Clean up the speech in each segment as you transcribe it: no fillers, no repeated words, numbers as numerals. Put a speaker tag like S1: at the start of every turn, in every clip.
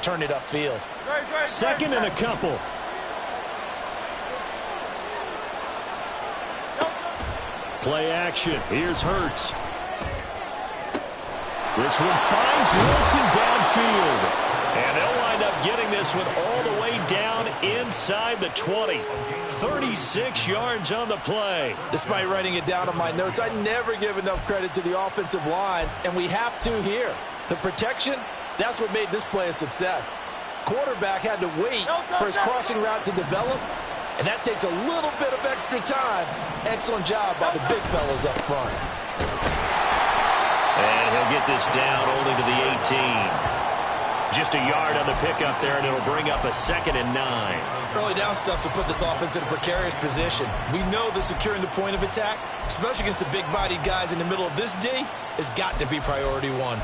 S1: return it upfield.
S2: Second and a couple. Play action. Here's Hurts. This one finds Wilson downfield. And they'll wind up getting this one all the way down inside the 20. 36 yards on the play.
S1: Despite writing it down on my notes, I never give enough credit to the offensive line, and we have to here. The protection, that's what made this play a success. Quarterback had to wait for his crossing route to develop, and that takes a little bit of extra time. Excellent job by the big fellas up front.
S2: And he'll get this down only to the 18. Just a yard on the pickup there, and it'll bring up a 2nd and 9.
S1: Early down stuff will put this offense in a precarious position. We know that securing the point of attack, especially against the big-bodied guys in the middle of this D, has got to be priority one.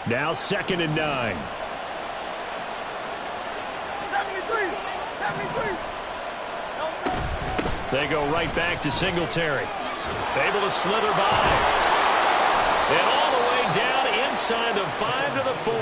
S2: Now 2nd and 9.
S3: 73.
S2: They go right back to Singletary. Able to slither by. And all the way down inside the 5 to the 4.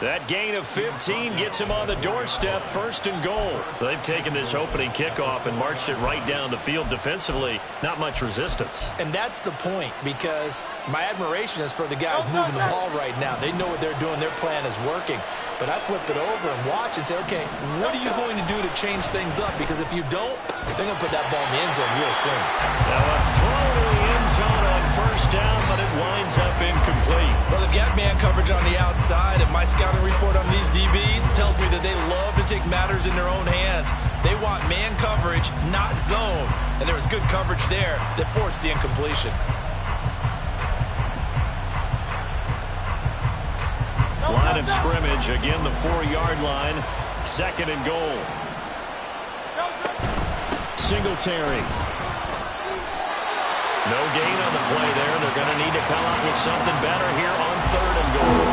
S2: That gain of 15 gets him on the doorstep, 1st and goal. They've taken this opening kickoff and marched it right down the field defensively. Not much resistance.
S1: And that's the point, because my admiration is for the guys moving the ball right now. They know what they're doing. Their plan is working. But I flip it over and watch and say, okay, what are you going to do to change things up? Because if you don't, they're going to put that ball in the end zone real soon.
S2: Now a throw to the end zone on 1st down, but it winds up incomplete.
S1: Well, they've got man coverage on the outside, and my scouting report on these DBs tells me that they love to take matters in their own hands. They want man coverage, not zone. And there was good coverage there that forced the incompletion.
S2: Line of scrimmage, again the 4-yard line. 2nd and goal. Singletary. No gain on the play there. They're going to need to come up with something better here on 3rd and goal.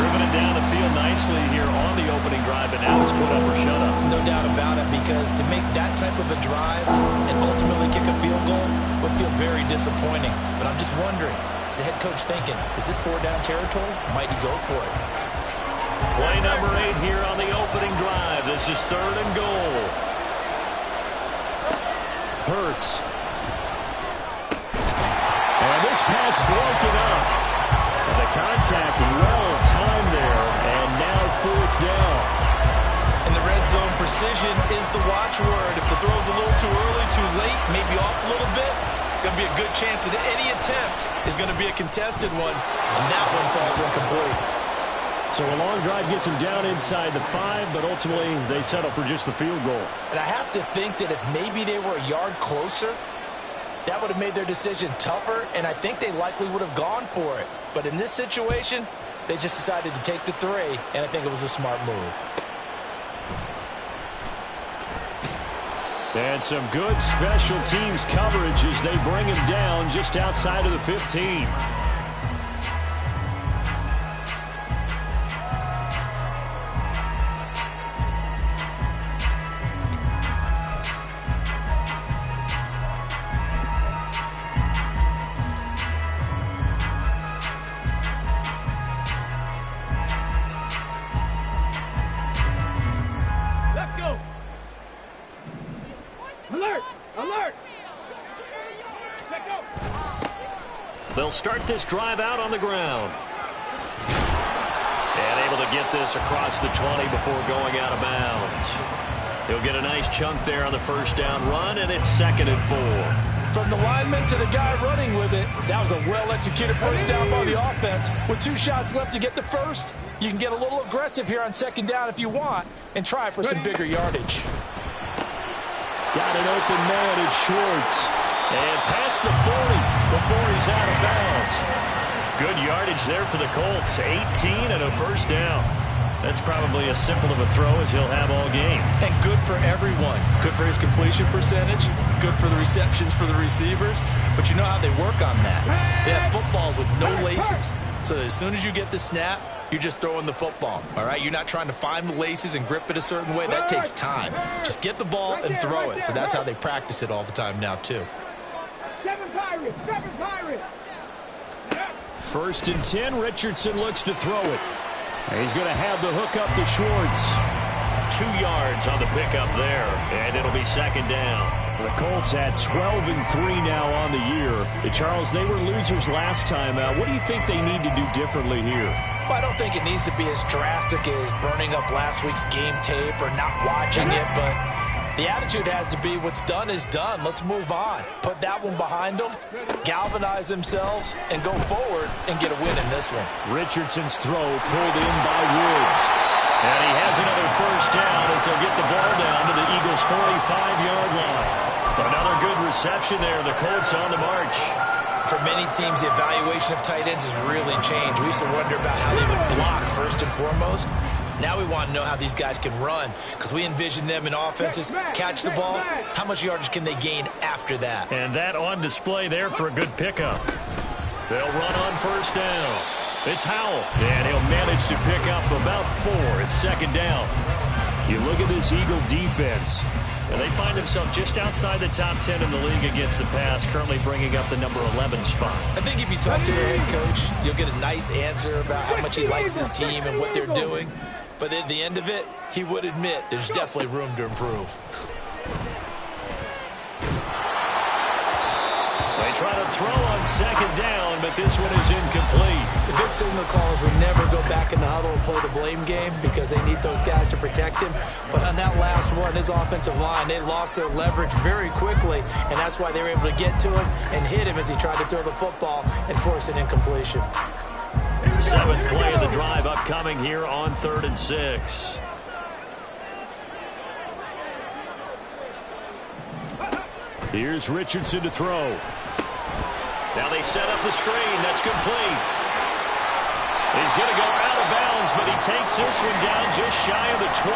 S2: Driven it down the field nicely here on the opening drive, and now it's put up or shut up.
S1: No doubt about it, because to make that type of a drive and ultimately kick a field goal would feel very disappointing. But I'm just wondering, is the head coach thinking, is this 4-down territory? Might he go for it?
S2: Play number 8 here on the opening drive. This is 3rd and goal. Hurts. And this pass broken up. And the contact well timed there, and now 4th down.
S1: In the red zone, precision is the watchword. If the throw's a little too early, too late, maybe off a little bit, going to be a good chance that any attempt is going to be a contested one, and that one falls incomplete.
S2: So a long drive gets them down inside the 5, but ultimately they settle for just the field goal.
S1: And I have to think that if maybe they were a yard closer, that would have made their decision tougher, and I think they likely would have gone for it. But in this situation, they just decided to take the 3, and I think it was a smart move.
S2: And some good special teams coverage as they bring him down just outside of the 15. They'll start this drive out on the ground. And able to get this across the 20 before going out of bounds. He'll get a nice chunk there on the 1st down run, and it's 2nd and 4.
S1: From the lineman to the guy running with it, that was a well-executed 1st down by the offense. With 2 shots left to get the 1st, you can get a little aggressive here on 2nd down if you want and try for some bigger yardage.
S2: Got an open man, it's Schwartz. And past the 40 before he's out of bounds. Good yardage there for the Colts. 18 and a 1st down. That's probably as simple of a throw as he'll have all game.
S1: And good for everyone. Good for his completion percentage. Good for the receptions for the receivers. But you know how they work on that. They have footballs with no laces. So that as soon as you get the snap, you're just throwing the football. All right? You're not trying to find the laces and grip it a certain way. That takes time. Just get the ball and throw it. So that's how they practice it all the time now, too.
S3: Seven Pirates!
S2: First and 10, Richardson looks to throw it. He's going to have the hook up to Schwartz. 2 yards on the pickup there, and it'll be second down. The Colts had 12-3 now on the year. Charles, they were losers last time out. What do you think they need to do differently here?
S1: Well, I don't think it needs to be as drastic as burning up last week's game tape or not watching it, but the attitude has to be what's done is done. Let's move on. Put that one behind them, galvanize themselves, and go forward and get a win in this one.
S2: Richardson's throw pulled in by Woods. And he has another first down as he'll get the ball down to the Eagles' 45-yard line. Another good reception there. The Colts on the march.
S1: For many teams, the evaluation of tight ends has really changed. We used to wonder about how they would block first and foremost. Now we want to know how these guys can run because we envision them in offenses, catch the ball. How much yardage can they gain after that?
S2: And that on display there for a good pickup. They'll run on first down. It's Howell, and he'll manage to pick up about 4. It's second down. You look at this Eagle defense, and they find themselves just outside the top 10 in the league against the pass, currently bringing up the number 11 spot.
S1: I think if you talk to their head coach, you'll get a nice answer about how much he likes his team and what they're doing. But at the end of it, he would admit there's definitely room to improve.
S2: They try to throw on second down, but this one is incomplete.
S1: The good signal callers would never go back in the huddle and play the blame game because they need those guys to protect him. But on that last one, his offensive line, they lost their leverage very quickly, and that's why they were able to get to him and hit him as he tried to throw the football and force an incompletion.
S2: 7th play of the drive upcoming here on 3rd and 6. Here's Richardson to throw. Now they set up the screen. That's complete. He's going to go out of bounds, but he takes this one down just shy of the 20.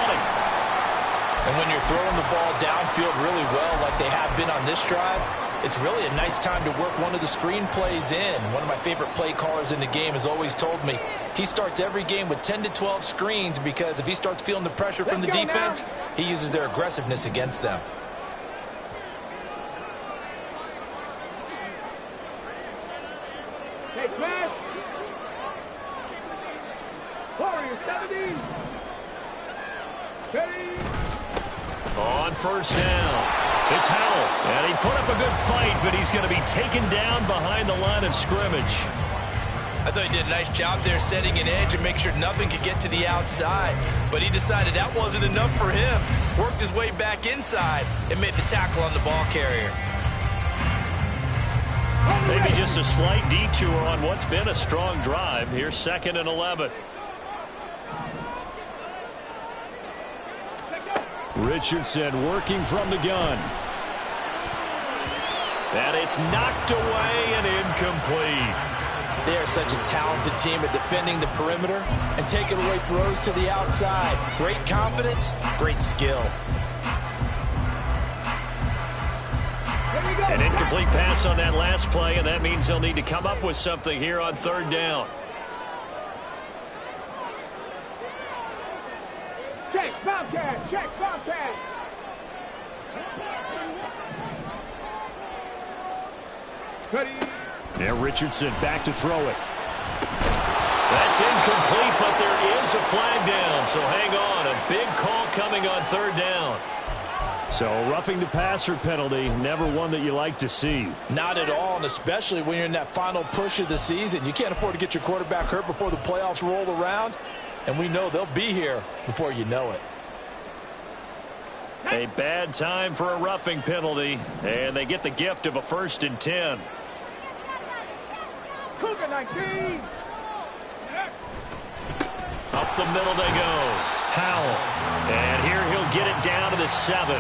S1: And when you're throwing the ball downfield really well like they have been on this drive, it's really a nice time to work one of the screen plays in. One of my favorite play callers in the game has always told me he starts every game with 10 to 12 screens because if he starts feeling the pressure from the defense, he uses their aggressiveness against them.
S2: On first down, it's Howell, and he put up a good fight, but he's going to be taken down behind the line of scrimmage.
S1: I thought he did a nice job there setting an edge and making sure nothing could get to the outside, but he decided that wasn't enough for him. Worked his way back inside and made the tackle on the ball carrier.
S2: Maybe just a slight detour on what's been a strong drive. Here's 2nd and 11. Richardson working from the gun. And it's knocked away and incomplete.
S1: They are such a talented team at defending the perimeter and taking away throws to the outside. Great confidence, great skill.
S2: An incomplete pass on that last play, and that means they'll need to come up with something here on 3rd down.
S3: Check, Bobcat, check, Bobcat.
S2: Now Richardson back to throw it. That's incomplete, but there is a flag down, so hang on. A big call coming on 3rd down. So roughing the passer penalty, never one that you like to see.
S1: Not at all, and especially when you're in that final push of the season. You can't afford to get your quarterback hurt before the playoffs roll around, and we know they'll be here before you know it.
S2: A bad time for a roughing penalty, and they get the gift of a 1st and 10.
S3: Cougar 19.
S2: Up the middle they go. Howell. And here he'll get it down to the 7.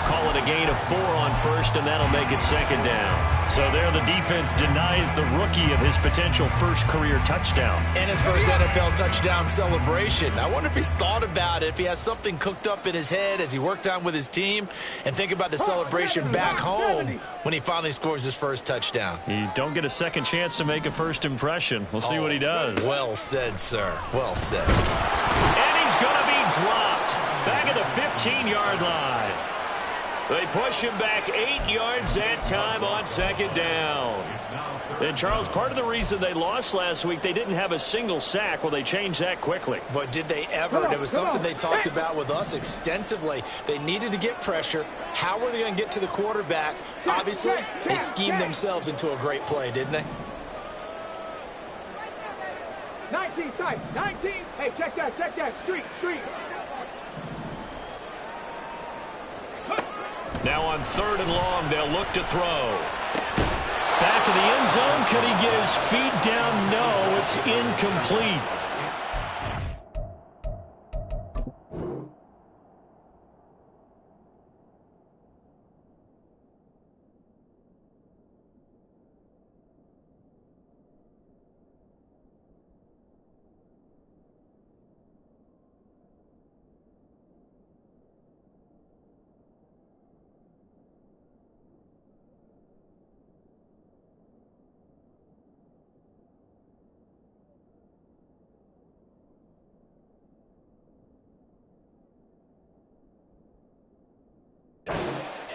S2: Call it a gain of 4 on 1st, and that'll make it 2nd down. So there the defense denies the rookie of his potential first career touchdown.
S1: And his first NFL touchdown celebration. I wonder if he's thought about it, if he has something cooked up in his head as he worked on with his team, and think about the celebration back home when he finally scores his first touchdown.
S2: You don't get a second chance to make a first impression. We'll see what he does.
S1: Well said, sir. Well said.
S2: And he's going to be dropped back at the 15-yard line. They push him back 8 yards that time on second down. And, Charles, part of the reason they lost last week, they didn't have a single sack. Well, they changed that quickly.
S1: But did they ever? And it was something they talked about with us extensively. They needed to get pressure. How were they going to get to the quarterback? Obviously, they schemed themselves into a great play, didn't they?
S3: 19 tight, 19. Hey, check that, street.
S2: Now on 3rd and long, they'll look to throw. Back in the end zone, could he get his feet down? No, it's incomplete.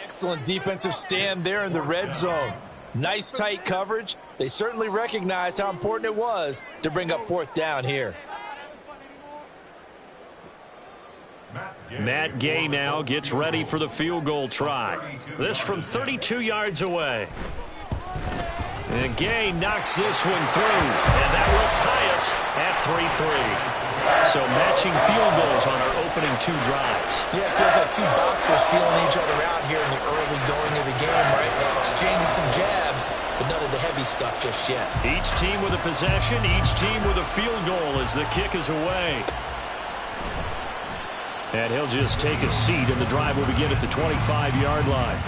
S1: Excellent defensive stand there in the red zone. Nice tight coverage. They certainly recognized how important it was to bring up 4th down here.
S2: Matt Gay now gets ready for the field goal try. This from 32 yards away. And Gay knocks this one through. And that will tie us at 3-3. So matching field goals on our opening 2 drives.
S1: Yeah, it feels like 2 boxers feeling each other out here in the early going of the game, right? Exchanging some jabs, but none of the heavy stuff just yet.
S2: Each team with a possession, each team with a field goal as the kick is away. And he'll just take a seat, and the drive will begin at the 25-yard line.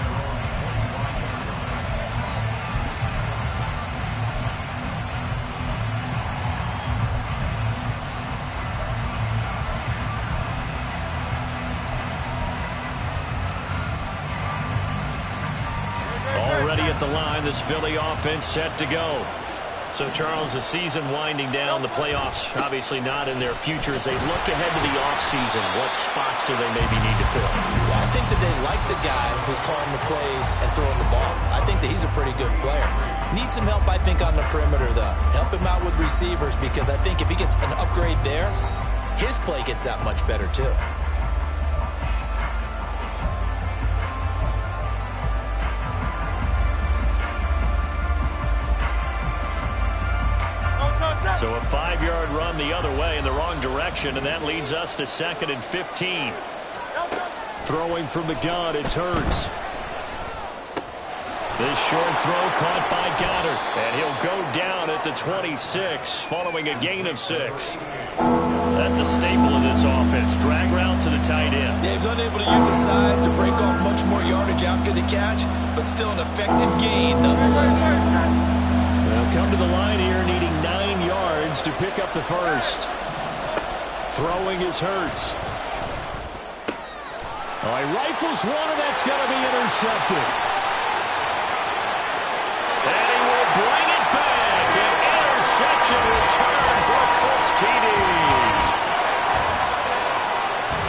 S2: Already at the line, this Philly offense set to go. So, Charles, the season winding down, the playoffs obviously not in their future. As they look ahead to the offseason, what spots do they maybe need to fill?
S1: Well, I think that they like the guy who's calling the plays and throwing the ball. I think that he's a pretty good player. Needs some help, I think, on the perimeter, though. Help him out with receivers, because I think if he gets an upgrade there, his play gets that much better, too.
S2: So a 5-yard run the other way in the wrong direction, and that leads us to 2nd and 15. Throwing from the gun, it's Hurts. This short throw caught by Goddard, and he'll go down at the 26 following a gain of 6. That's a staple of this offense. Drag route to the tight end.
S1: Yeah, he's unable to use his size to break off much more yardage after the catch, but still an effective gain nonetheless.
S2: They'll come to the line here needing 9 yards to pick up the first. Throwing is Hurts. Oh, he rifles one, and that's going to be intercepted. And he will bring it back. An interception return for a Colts TD.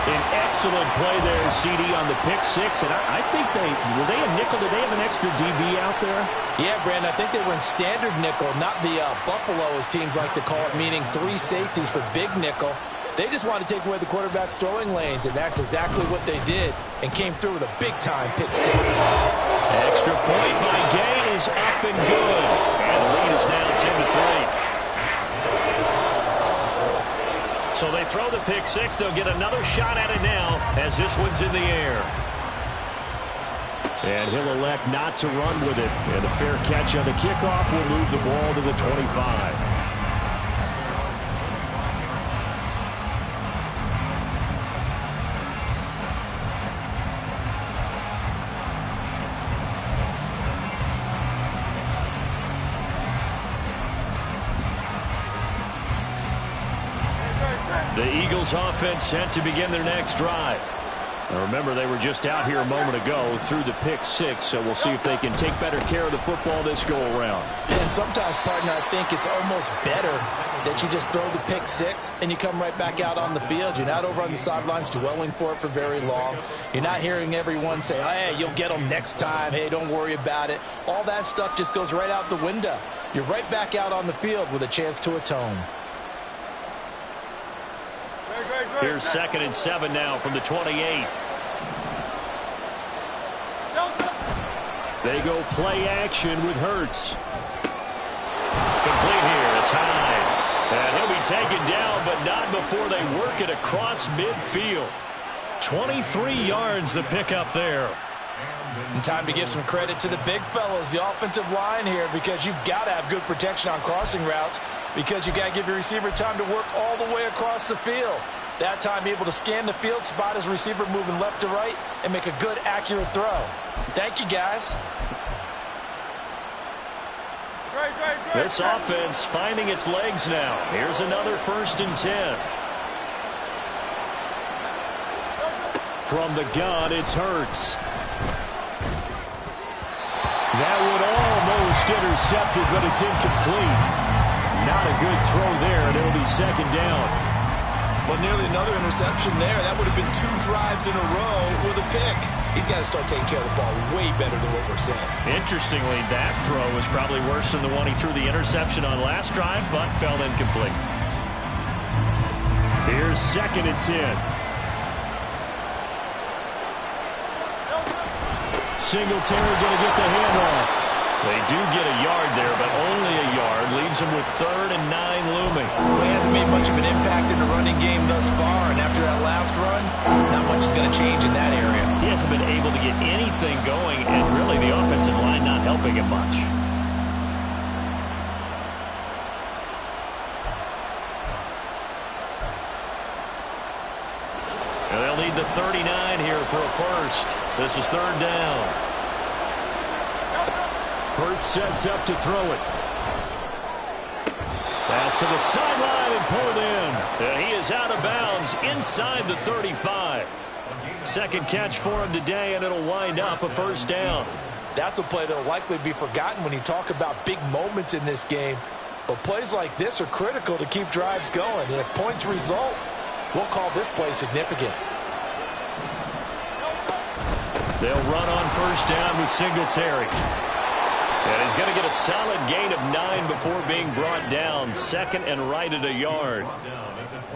S2: An excellent play there, CD, on the pick 6. And I think were they a nickel? Did they have an extra DB out there?
S1: Yeah, Brandon, I think they were in standard nickel, not the Buffalo, as teams like to call it, meaning 3 safeties for big nickel. They just want to take away the quarterback's throwing lanes, and that's exactly what they did, and came through with a big-time pick 6.
S2: Extra point by Gay is up and good. And the lead is now 10-3. So they throw the pick 6. They'll get another shot at it now as this one's in the air. And he'll elect not to run with it. And a fair catch on the kickoff will move the ball to the 25. The Eagles offense set to begin their next drive. Now remember, they were just out here a moment ago through the pick six, so we'll see if they can take better care of the football this go-around.
S1: And sometimes, partner, I think it's almost better that you just throw the pick six and you come right back out on the field. You're not over on the sidelines dwelling for it for very long. You're not hearing everyone say, hey, you'll get them next time. Hey, don't worry about it. All that stuff just goes right out the window. You're right back out on the field with a chance to atone.
S2: Here's 2nd and 7 now from the 28. They go play action with Hurts. Complete here. It's high. And he'll be taken down, but not before they work it across midfield. 23 yards the pickup there.
S1: And time to give some credit to the big fellas, the offensive line here, because you've got to have good protection on crossing routes because you've got to give your receiver time to work all the way across the field. That time able to scan the field, spot his receiver moving left to right, and make a good, accurate throw. Thank you, guys.
S2: This offense finding its legs now. Here's another 1st and 10. From the gun, it's Hurts. That would almost intercepted, but it's incomplete. Not a good throw there, and it'll be 2nd down.
S1: Well, nearly another interception there. That would have been 2 drives in a row with a pick. He's got to start taking care of the ball way better than what we're seeing.
S2: Interestingly, that throw was probably worse than the one he threw the interception on last drive, but fell incomplete. Here's 2nd and 10. Singletary going to get the handoff. They do get a yard there, but only a yard. Leaves them with 3rd and 9 looming.
S1: Well, he hasn't made much of an impact in the running game thus far, and after that last run, not much is going to change in that area.
S2: He hasn't been able to get anything going, and really the offensive line not helping him much. And they'll need the 39 here for a first. This is 3rd down. Hurts sets up to throw it. Pass to the sideline and pulled in. And he is out of bounds inside the 35. 2nd catch for him today, and it'll wind up a 1st down.
S1: That's a play that will likely be forgotten when you talk about big moments in this game. But plays like this are critical to keep drives going. And if points result, we'll call this play significant.
S2: They'll run on 1st down with Singletary. And he's going to get a solid gain of 9 before being brought down. 2nd and right at a yard.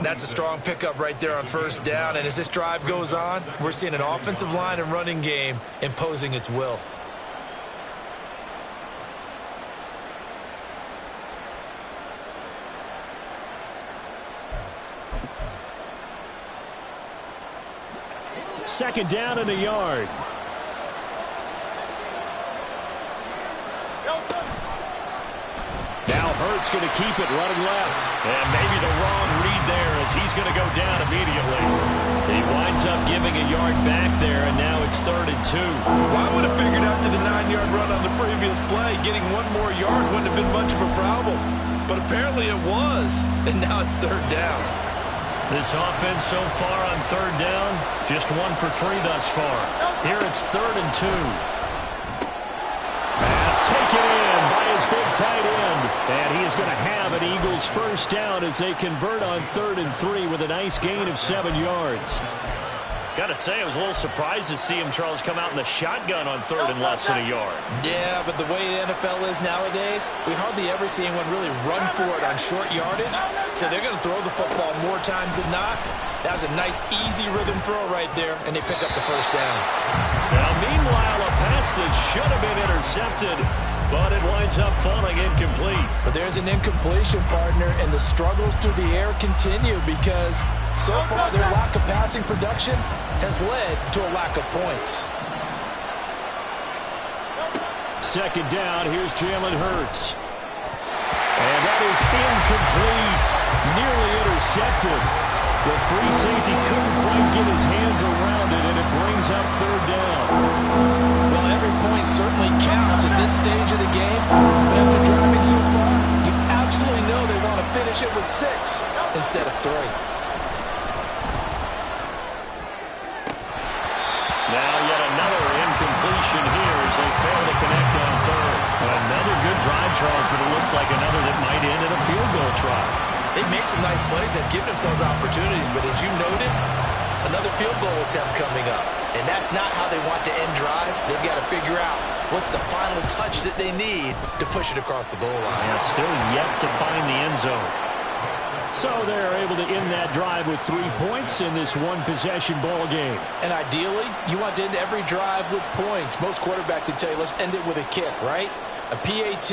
S1: That's a strong pickup right there on 1st down. And as this drive goes on, we're seeing an offensive line and running game imposing its will.
S2: Second down and a yard. Now Hurts going to keep it running left. And maybe the wrong read there as he's going to go down immediately. He winds up giving a yard back there, and now it's 3rd and 2.
S1: Well, I would have figured after the 9-yard run on the previous play, getting 1 more yard wouldn't have been much of a problem. But apparently it was, and now it's 3rd down.
S2: This offense so far on 3rd down, just 1 for 3 thus far. Here it's 3rd and 2. Pass taken in by his big tight end. And he is going to have an Eagles 1st down as they convert on 3rd and 3 with a nice gain of 7 yards. Got to say, I was a little surprised to see him, Charles, come out in the shotgun on 3rd and less than a yard.
S1: Yeah, but the way the NFL is nowadays, we hardly ever see anyone really run for it on short yardage. So they're going to throw the football more times than not. That was a nice, easy rhythm throw right there, and they pick up the 1st down.
S2: Now, meanwhile, a pass that should have been intercepted, but it winds up falling incomplete.
S1: But there's an incompletion, partner, and the struggles through the air continue because so far their lack of passing production has led to a lack of points.
S2: 2nd down, here's Jalen Hurts. And that is incomplete, nearly intercepted. The free safety couldn't quite get his hands around it, and it brings up 3rd down.
S1: Well, every point certainly counts at this stage of the game. But after driving so far, you absolutely know they want to finish it with 6 instead of 3.
S2: might end in a field goal try.
S1: They made some nice plays. They've given themselves opportunities, but as you noted, another field goal attempt coming up. And that's not how they want to end drives. They've got to figure out what's the final touch that they need to push it across the goal line.
S2: And still yet to find the end zone. So they're able to end that drive with 3 points in this one-possession ball game.
S1: And ideally, you want to end every drive with points. Most quarterbacks would tell you, let's end it with a kick, right? A PAT,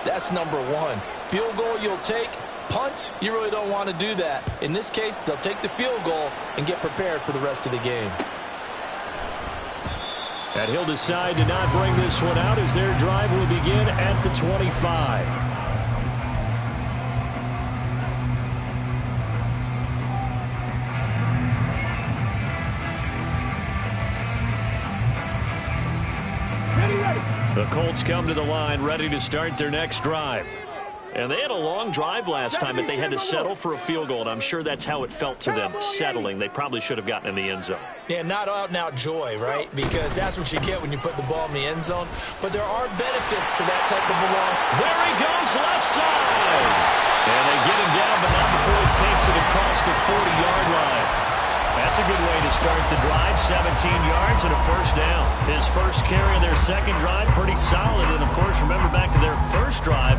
S1: that's number one. Field goal you'll take. Punts, you really don't want to do that. In this case, they'll take the field goal and get prepared for the rest of the game.
S2: And he'll decide to not bring this one out as their drive will begin at the 25. The Colts come to the line ready to start their next drive. And they had a long drive last time, but they had to settle for a field goal, and I'm sure that's how it felt to them, settling. They probably should have gotten in the end zone.
S1: Yeah, not out-and-out joy, right? Because that's what you get when you put the ball in the end zone. But there are benefits to that type of a long.
S2: There he goes, left side. And they get him down, but not before he takes it across the 40-yard line. That's a good way to start the drive. 17 yards and a first down. His first carry of their second drive, pretty solid. And, of course, remember back to their first drive,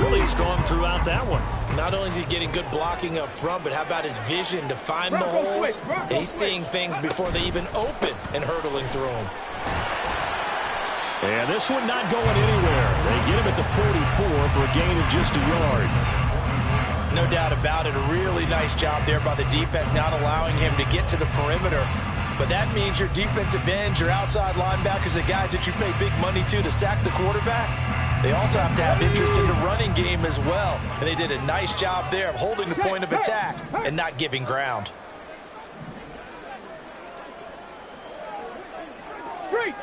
S2: really strong throughout that one.
S1: Not only is he getting good blocking up front, but how about his vision to find the holes? And he's seeing things before they even open and hurdling through them.
S2: And this one not going anywhere. They get him at the 44 for a gain of just a yard.
S1: No doubt about it. A really nice job there by the defense, not allowing him to get to the perimeter. But that means your defensive ends, your outside linebackers, the guys that you pay big money to sack the quarterback, they also have to have interest in the running game as well. And they did a nice job there of holding the point of attack and not giving ground.
S3: Three.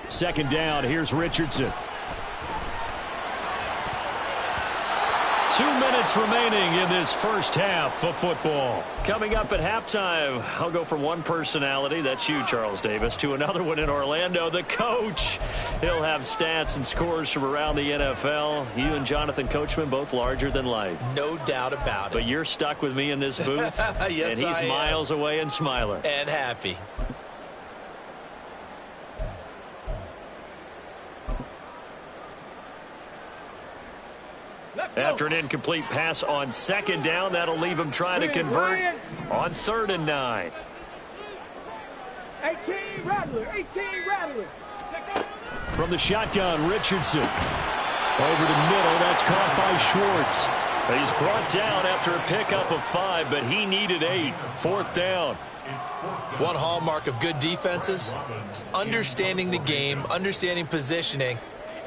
S2: Second down, here's Richardson. 2 minutes remaining in this first half of football. Coming up at halftime, I'll go from one personality, that's you, Charles Davis, to another one in Orlando, the coach. He'll have stats and scores from around the NFL. You and Jonathan Coachman, both larger than life.
S1: No doubt about it.
S2: But you're stuck with me in this booth,
S1: yes,
S2: and he's miles away and smiling.
S1: And happy.
S2: After an incomplete pass on second down, that'll leave him trying to convert on 3rd and 9.
S3: 18 Rattler.
S2: From the shotgun, Richardson. Over the middle, that's caught by Schwartz. He's brought down after a pickup of 5, but he needed 8. 4th down.
S1: One hallmark of good defenses is understanding the game, understanding positioning,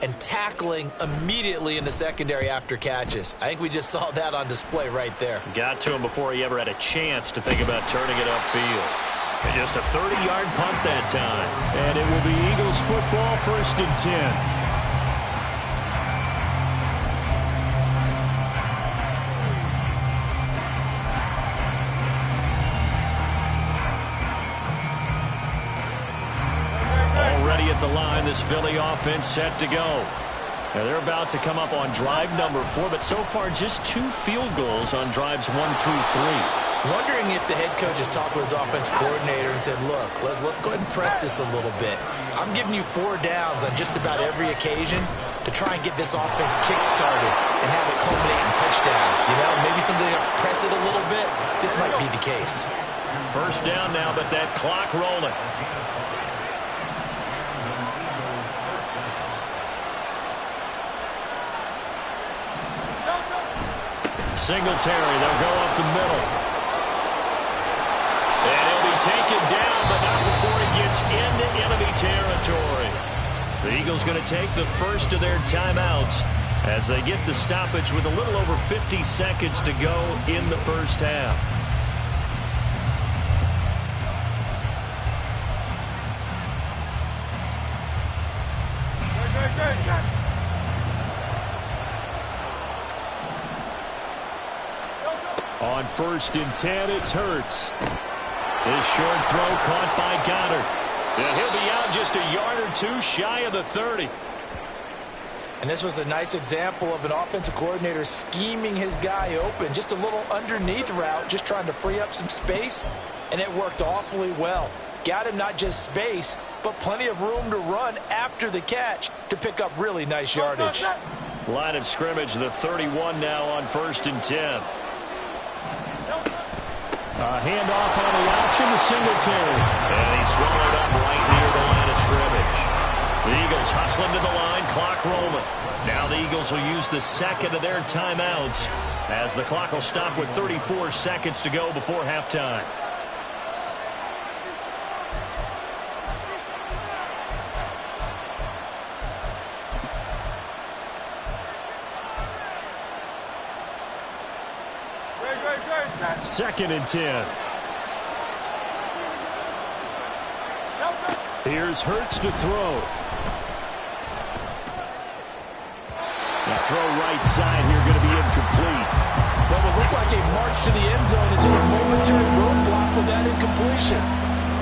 S1: and tackling immediately in the secondary after catches. I think we just saw that on display right there.
S2: Got to him before he ever had a chance to think about turning it upfield. And just a 30-yard punt that time. And it will be Eagles football, 1st and 10. At the line, this Philly offense set to go. Now they're about to come up on drive number 4, but so far just 2 field goals on drives 1 through 3.
S1: Wondering if the head coach has talked with his offense coordinator and said, look, let's go ahead and press this a little bit. I'm giving you 4 downs on just about every occasion to try and get this offense kick-started and have it culminate in touchdowns. You know, maybe something to press it a little bit. This might be the case.
S2: First down now, but that clock rolling. Singletary, they'll go up the middle. And he'll be taken down, but not before he gets into enemy territory. The Eagles going to take the first of their timeouts as they get the stoppage with a little over 50 seconds to go in the first half. On 1st and 10, it's Hurts. His short throw caught by Goddard. And he'll be out just a yard or 2 shy of the 30.
S1: And this was a nice example of an offensive coordinator scheming his guy open. Just a little underneath route, just trying to free up some space, and it worked awfully well. Got him not just space, but plenty of room to run after the catch to pick up really nice yardage.
S2: Line of scrimmage, the 31 now on 1st and 10.
S4: Handoff on the option to Singletary.
S2: And he's swallowed up right near the line of scrimmage. The Eagles hustling to the line, clock rolling. Now the Eagles will use the second of their timeouts as the clock will stop with 34 seconds to go before halftime.
S4: Second and 10. Here's Hurts to throw. That throw right side here going to be incomplete.
S1: What would look like a march to the end zone is a momentary roadblock with that incompletion.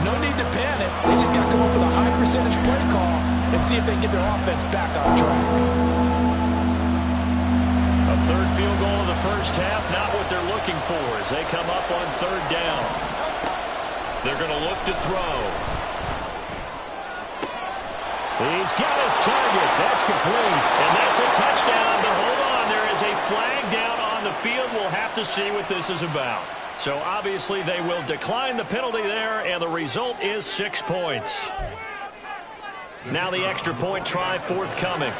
S1: No need to panic. They just got to come up with a high percentage play call and see if they can get their offense back on track.
S2: A third field goal of the first half, not what they're looking for as they come up on 3rd down. They're going to look to throw.
S4: He's got his target. That's complete.
S2: And that's a touchdown. But hold on, there is a flag down on the field. We'll have to see what this is about. So obviously they will decline the penalty there, and the result is 6 points. Now the extra point try forthcoming.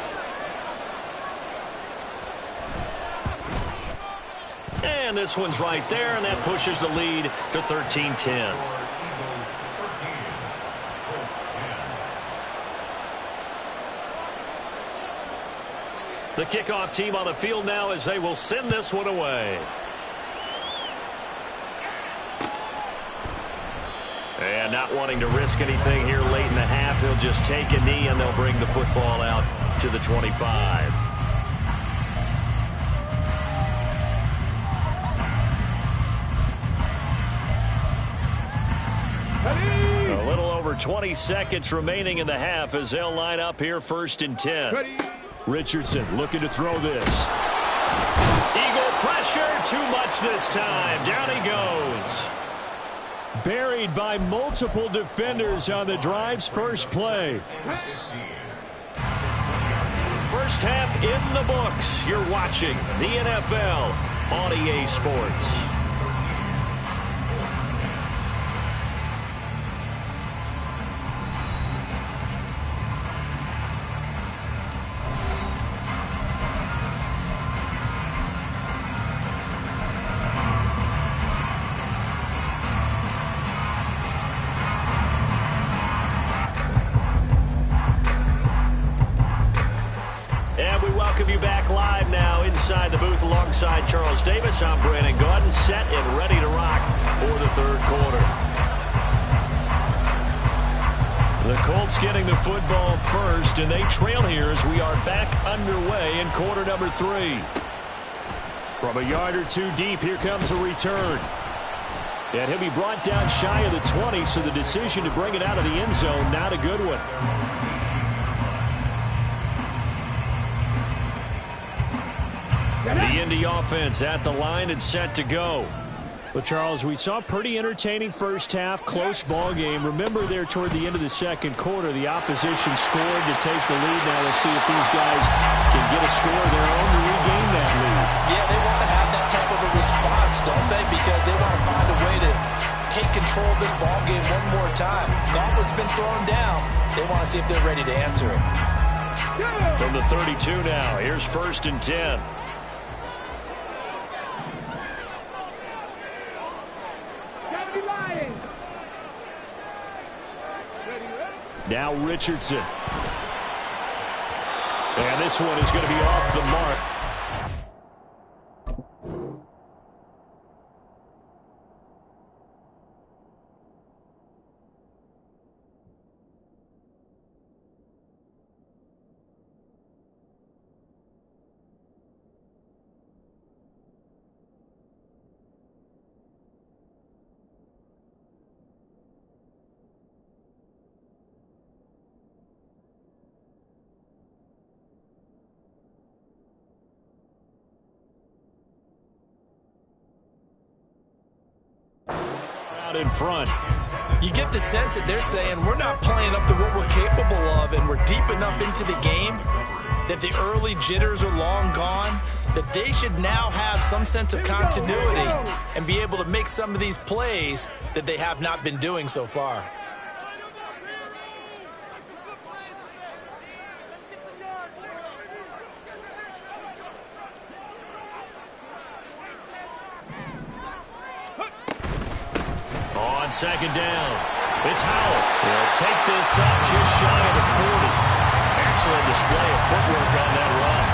S2: And this one's right there, and that pushes the lead to 13-10. The kickoff team on the field now as they will send this one away. And not wanting to risk anything here late in the half, he'll just take a knee and they'll bring the football out to the 25. A little over 20 seconds remaining in the half as they'll line up here 1st and 10.
S4: Richardson looking to throw this.
S2: Eagle pressure, too much this time. Down he goes.
S4: Buried by multiple defenders on the drive's first play.
S2: First half in the books. You're watching the NFL on EA Sports. Inside the booth alongside Charles Davis, I'm Brandon Gaudin, set and ready to rock for the 3rd quarter. The Colts getting the football first, and they trail here as we are back underway in quarter number 3.
S4: From a yard or two deep, here comes a return. And he'll be brought down shy of the 20, so the decision to bring it out of the end zone, not a good one.
S2: The Indy offense at the line and set to go.
S4: Well, Charles, we saw a pretty entertaining first half, close ball game. Remember there toward the end of the 2nd quarter, the opposition scored to take the lead. Now we'll see if these guys can get a score of their own to regain that lead.
S1: Yeah, they want to have that type of a response, don't they? Because they want to find a way to take control of this ball game one more time. Gauntlet's been thrown down. They want to see if they're ready to answer it.
S2: From the 32 now, here's 1st and 10.
S4: Now Richardson. And this one is going to be off the mark. in front.
S1: You get the sense that they're saying we're not playing up to what we're capable of, and we're deep enough into the game that the early jitters are long gone, that they should now have some sense of continuity and be able to make some of these plays that they have not been doing so far.
S2: On second down, it's Howell. He'll take this up just shy of the 40. Excellent display of footwork on that run.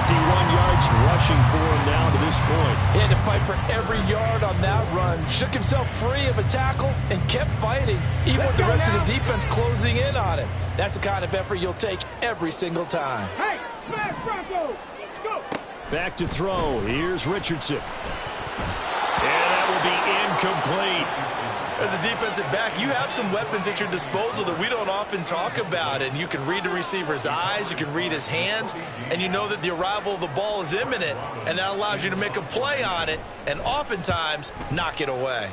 S4: 51 yards rushing for him now to this point.
S1: He had to fight for every yard on that run. Shook himself free of a tackle and kept fighting, even with the rest of the defense closing in on him. That's the kind of effort you'll take every single time.
S3: Hey, smash Bronco! Go!
S4: Back to throw. Here's Richardson.
S2: And that will be incomplete.
S1: As a defensive back, you have some weapons at your disposal that we don't often talk about, and you can read the receiver's eyes, you can read his hands, and you know that the arrival of the ball is imminent, and that allows you to make a play on it and oftentimes knock it away.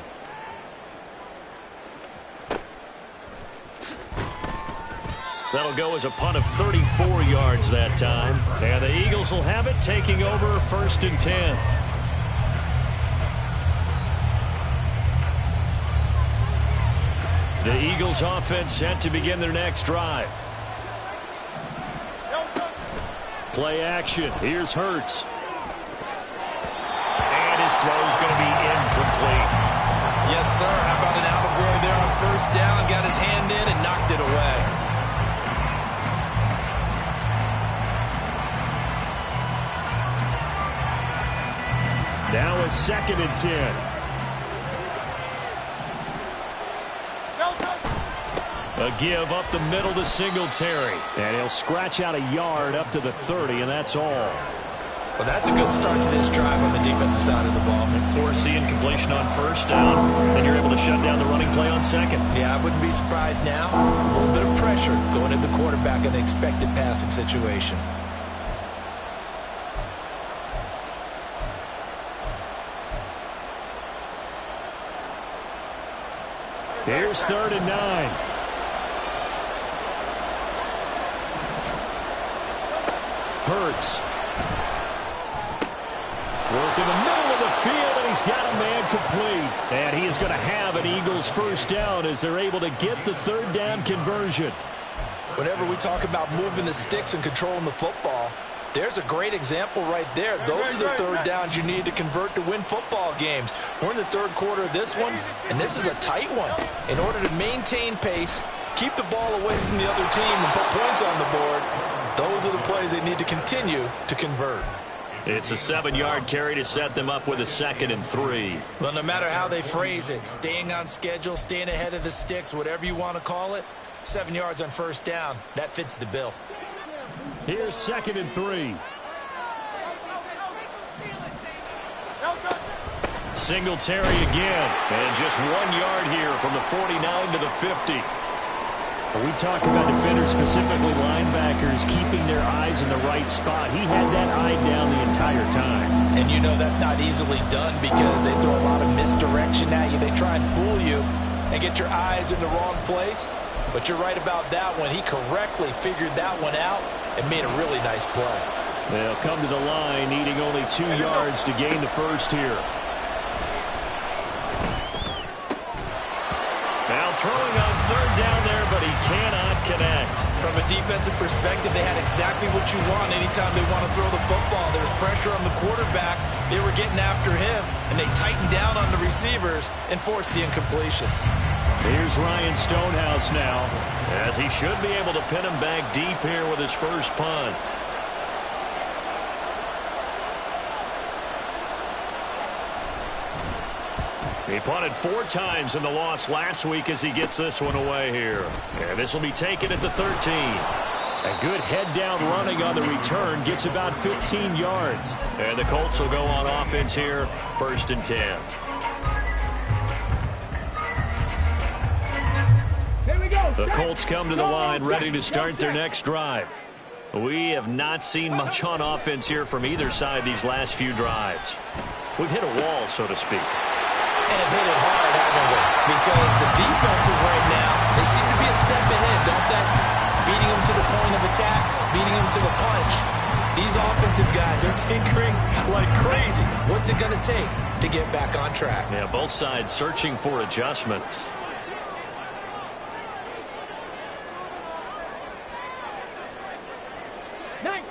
S2: That'll go as a punt of 34 yards that time. And the Eagles will have it, taking over 1st and 10. The Eagles offense set to begin their next drive.
S4: Play action. Here's Hurts.
S2: And his throw's going to be incomplete.
S1: Yes, sir. How about an attaboy there on 1st down? Got his hand in and knocked it away.
S4: Now it's 2nd and 10.
S2: A give up the middle to Singletary.
S4: And he'll scratch out a yard up to the 30, and that's all.
S1: Well, that's a good start to this drive on the defensive side of the ball.
S2: And force the incompletion on 1st down. Then you're able to shut down the running play on 2nd.
S1: Yeah, I wouldn't be surprised now. A little bit of pressure going at the quarterback in an expected passing situation.
S4: Here's 3rd and 9. Hurts. Work in the middle of the field, and he's got a man complete. And he is going to have an Eagles 1st down as they're able to get the 3rd down conversion.
S1: Whenever we talk about moving the sticks and controlling the football, there's a great example right there. Those are the 3rd downs you need to convert to win football games. We're in the 3rd quarter of this one, and this is a tight one. In order to maintain pace, keep the ball away from the other team, and put points on the board, those are the plays they need to continue to convert.
S2: It's a 7-yard carry to set them up with a 2nd and 3.
S1: Well, no matter how they phrase it, staying on schedule, staying ahead of the sticks, whatever you want to call it, 7 yards on 1st down, that fits the bill.
S4: Here's 2nd and 3.
S2: Singletary again. And just 1 yard here from the 49 to the 50.
S4: When we talk about defenders, specifically linebackers, keeping their eyes in the right spot. He had that eye down the entire time.
S1: And you know that's not easily done because they throw a lot of misdirection at you. They try and fool you and get your eyes in the wrong place. But you're right about that one. He correctly figured that one out and made a really nice play.
S4: They'll come to the line, needing only 2 yards to gain the 1st here.
S2: Now throwing on 3rd down there, but he cannot connect.
S1: From a defensive perspective, they had exactly what you want anytime they want to throw the football. There was pressure on the quarterback. They were getting after him, and they tightened down on the receivers and forced the incompletion.
S4: Here's Ryan Stonehouse now,
S2: as he should be able to pin him back deep here with his 1st punt. He punted 4 times in the loss last week as he gets this one away here. And this will be taken at the 13.
S4: A good head-down running on the return gets about 15 yards.
S2: And the Colts will go on offense here, 1st and 10.
S3: The
S2: Colts come to the line ready to start their next drive. We have not seen much on offense here from either side these last few drives. We've hit a wall, so to speak.
S1: And have hit it hard, haven't they? Because the defenses right now, they seem to be a step ahead, don't they? Beating them to the point of attack, beating them to the punch. These offensive guys are tinkering like crazy. What's it going to take to get back on track?
S2: Yeah, both sides searching for adjustments.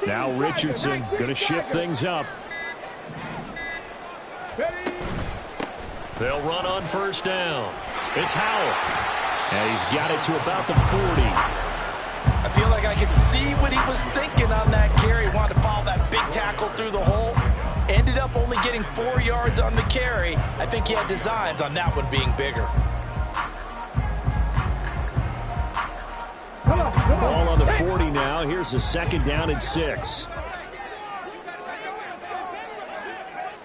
S4: Now Richardson going to shift things up.
S2: They'll run on first down. It's Howell.
S4: And he's got it to about the 40.
S1: I feel like I could see what he was thinking on that carry. Wanted to follow that big tackle through the hole. Ended up only getting 4 yards on the carry. I think he had designs on that one being bigger.
S4: Ball on the 40 now. Here's a 2nd down and 6.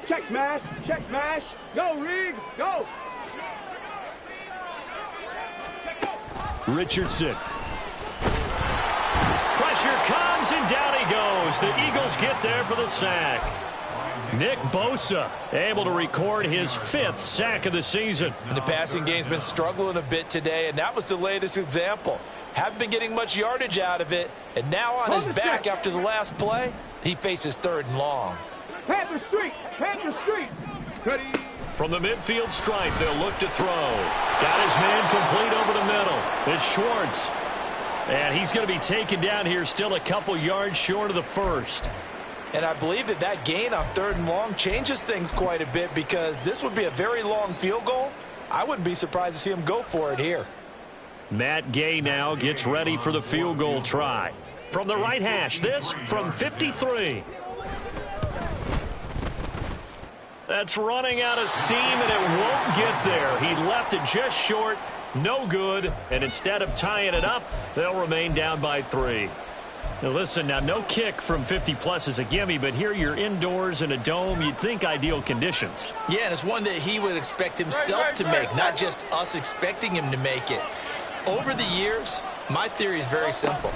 S3: Check smash, check smash. Go, Riggs, go.
S4: Richardson.
S2: Pressure comes, and down he goes. The Eagles get there for the sack. Nick Bosa able to record his 5th sack of the season.
S1: And the passing game's been struggling a bit today, and that was the latest example. Haven't been getting much yardage out of it, and now on his back after the last play, he faces 3rd and long.
S3: Panther Street, Panther Street. Ready.
S2: From the midfield stripe, they'll look to throw. Got his man complete over the middle. It's Schwartz. And he's going to be taken down here, still a couple yards short of the 1st.
S1: And I believe that that gain on 3rd and long changes things quite a bit, because this would be a very long field goal. I wouldn't be surprised to see him go for it here.
S2: Matt Gay now gets ready for the field goal try. From the right hash, this from 53. That's running out of steam, and it won't get there. He left it just short, no good, and instead of tying it up, they'll remain down by 3. Now listen, now no kick from 50-plus is a gimme, but here you're indoors in a dome. You'd think ideal conditions.
S1: Yeah, and it's one that he would expect himself to make, not just us expecting him to make it. Over the years, my theory is very simple.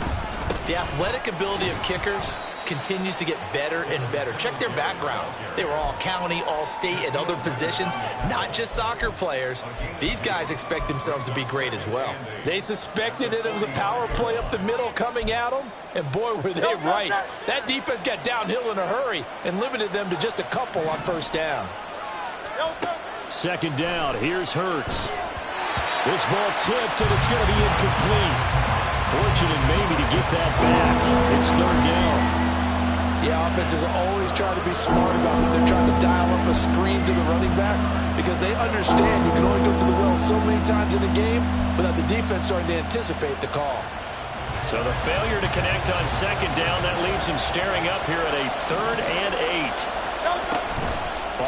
S1: The athletic ability of kickers continues to get better and better. Check their backgrounds. They were all county, all state, at other positions, not just soccer players. These guys expect themselves to be great as well. They suspected it was a power play up the middle coming at them, and boy, were they right. That defense got downhill in a hurry and limited them to just a couple on 1st down.
S4: 2nd down. Here's Hurts. This ball tipped, and it's going to be incomplete. Fortunate maybe to get that back. It's 3rd down.
S1: Yeah, offenses always try to be smart about when they're trying to dial up a screen to the running back, because they understand you can only go to the well so many times in a game without the defense starting to anticipate the call.
S2: So the failure to connect on 2nd down, that leaves him staring up here at a 3rd and 8.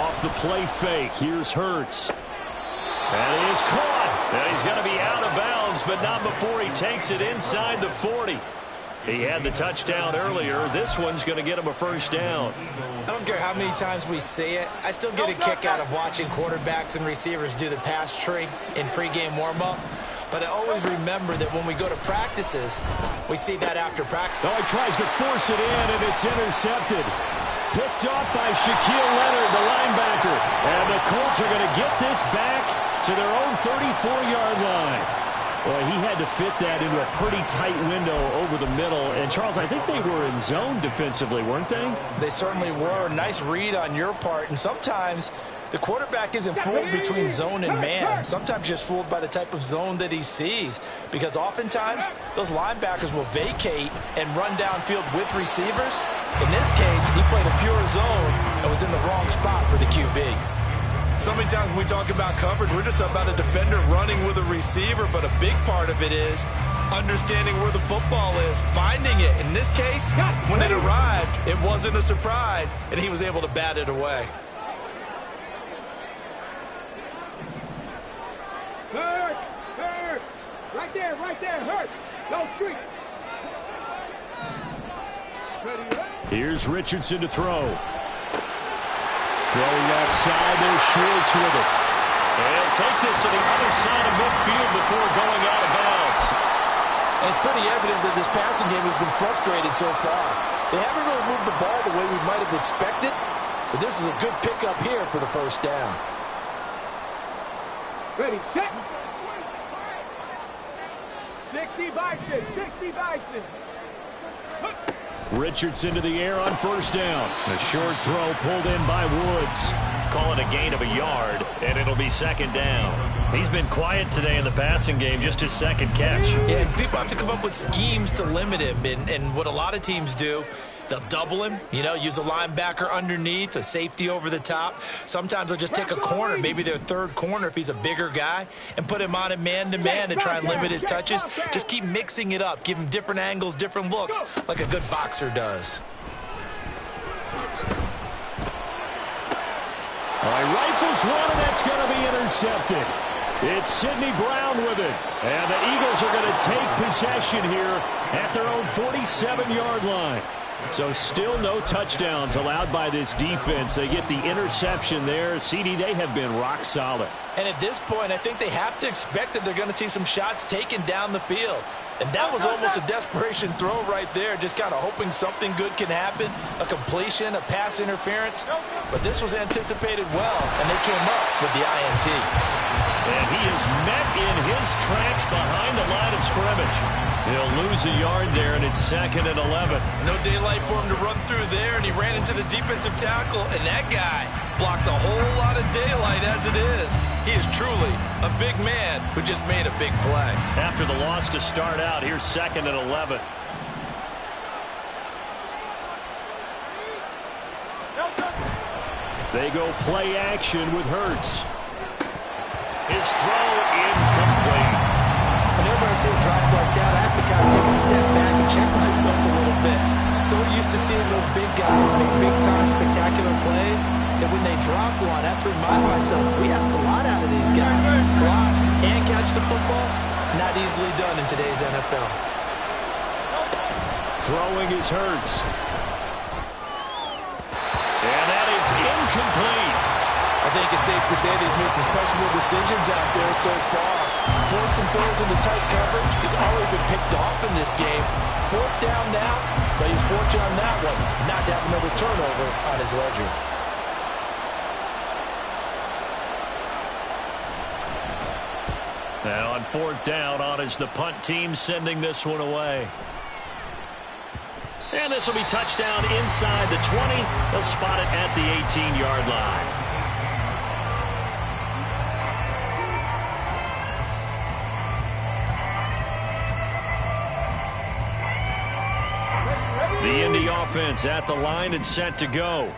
S4: Off the play fake, here's Hurts.
S2: And he is caught. And he's going to be out of bounds, but not before he takes it inside the 40. He had the touchdown earlier. This one's going to get him a 1st down.
S1: I don't care how many times we say it. I still get a kick out of watching quarterbacks and receivers do the pass tree in pregame warm-up. But I always remember that when we go to practices, we see that after practice.
S4: Oh, he tries to force it in, and it's intercepted. Picked off by Shaquille Leonard, the linebacker. And the Colts are going to get this back to their own 34-yard line. Well, he had to fit that into a pretty tight window over the middle. And, Charles, I think they were in zone defensively, weren't they?
S1: They certainly were. Nice read on your part. And sometimes the quarterback isn't fooled between zone and man. Sometimes just fooled by the type of zone that he sees. Because oftentimes, those linebackers will vacate and run downfield with receivers. In this case, he played a pure zone and was in the wrong spot for the QB. So many times when we talk about coverage, we're just about a defender running with a receiver, but a big part of it is understanding where the football is, finding it. In this case, when it arrived, it wasn't a surprise, and he was able to bat it away.
S3: Hurt, right there, Hurt. No street.
S4: Here's Richardson to throw. Throwing outside, there's Schwartz with it.
S2: And he'll take this to the other side of midfield before going out of bounds.
S1: And it's pretty evident that this passing game has been frustrated so far. They haven't really moved the ball the way we might have expected, but this is a good pickup here for the 1st down.
S3: Ready, set. 60 Bison, 60 Bison.
S4: Richardson to the air on first down. A short throw pulled in by Woods.
S2: Call it a gain of a yard, and it'll be second down. He's been quiet today in the passing game, just his second catch.
S1: Yeah, and people have to come up with schemes to limit him, and what a lot of teams do, they'll double him, use a linebacker underneath, a safety over the top. Sometimes they'll just take a corner, maybe their third corner if he's a bigger guy, and put him on a man-to-man to try and limit his touches. Just keep mixing it up, give him different angles, different looks, like a good boxer does.
S4: All right, rifles one, and that's going to be intercepted. It's Sidney Brown with it. And the Eagles are going to take possession here at their own 47-yard line. So still no touchdowns allowed by this defense. They get the interception there. CD, they have been rock solid.
S1: And at this point, I think they have to expect that they're going to see some shots taken down the field. And that was almost a desperation throw right there, just kind of hoping something good can happen, a completion, a pass interference. But this was anticipated well, and they came up with the INT.
S2: And he is met in his tracks behind the line of scrimmage. He'll lose a yard there, and it's 2nd and 11.
S1: No daylight for him to run through there, and he ran into the defensive tackle, and that guy blocks a whole lot of daylight as it is. He is truly a big man who just made a big play.
S2: After the loss to start out, here's 2nd and 11.
S4: They go play action with Hurts.
S2: His throw incomplete.
S1: Whenever I see a drop like that, I have to kind of take a step back and check myself a little bit. So used to seeing those big guys make big-time spectacular plays that when they drop one, I have to remind myself, we ask a lot out of these guys. Block and catch the football, not easily done in today's NFL.
S4: Throwing is Hurts.
S2: And that is incomplete.
S1: I think it's safe to say that he's made some questionable decisions out there so far. Forcing throws into tight coverage. He's already been picked off in this game. 4th down now, but he's fortunate on that one not to have another turnover on his ledger.
S2: Now on 4th down, on is the punt team sending this one away. And this will be touchdown inside the 20. They'll spot it at the 18-yard line. The Indy offense at the line and set to go.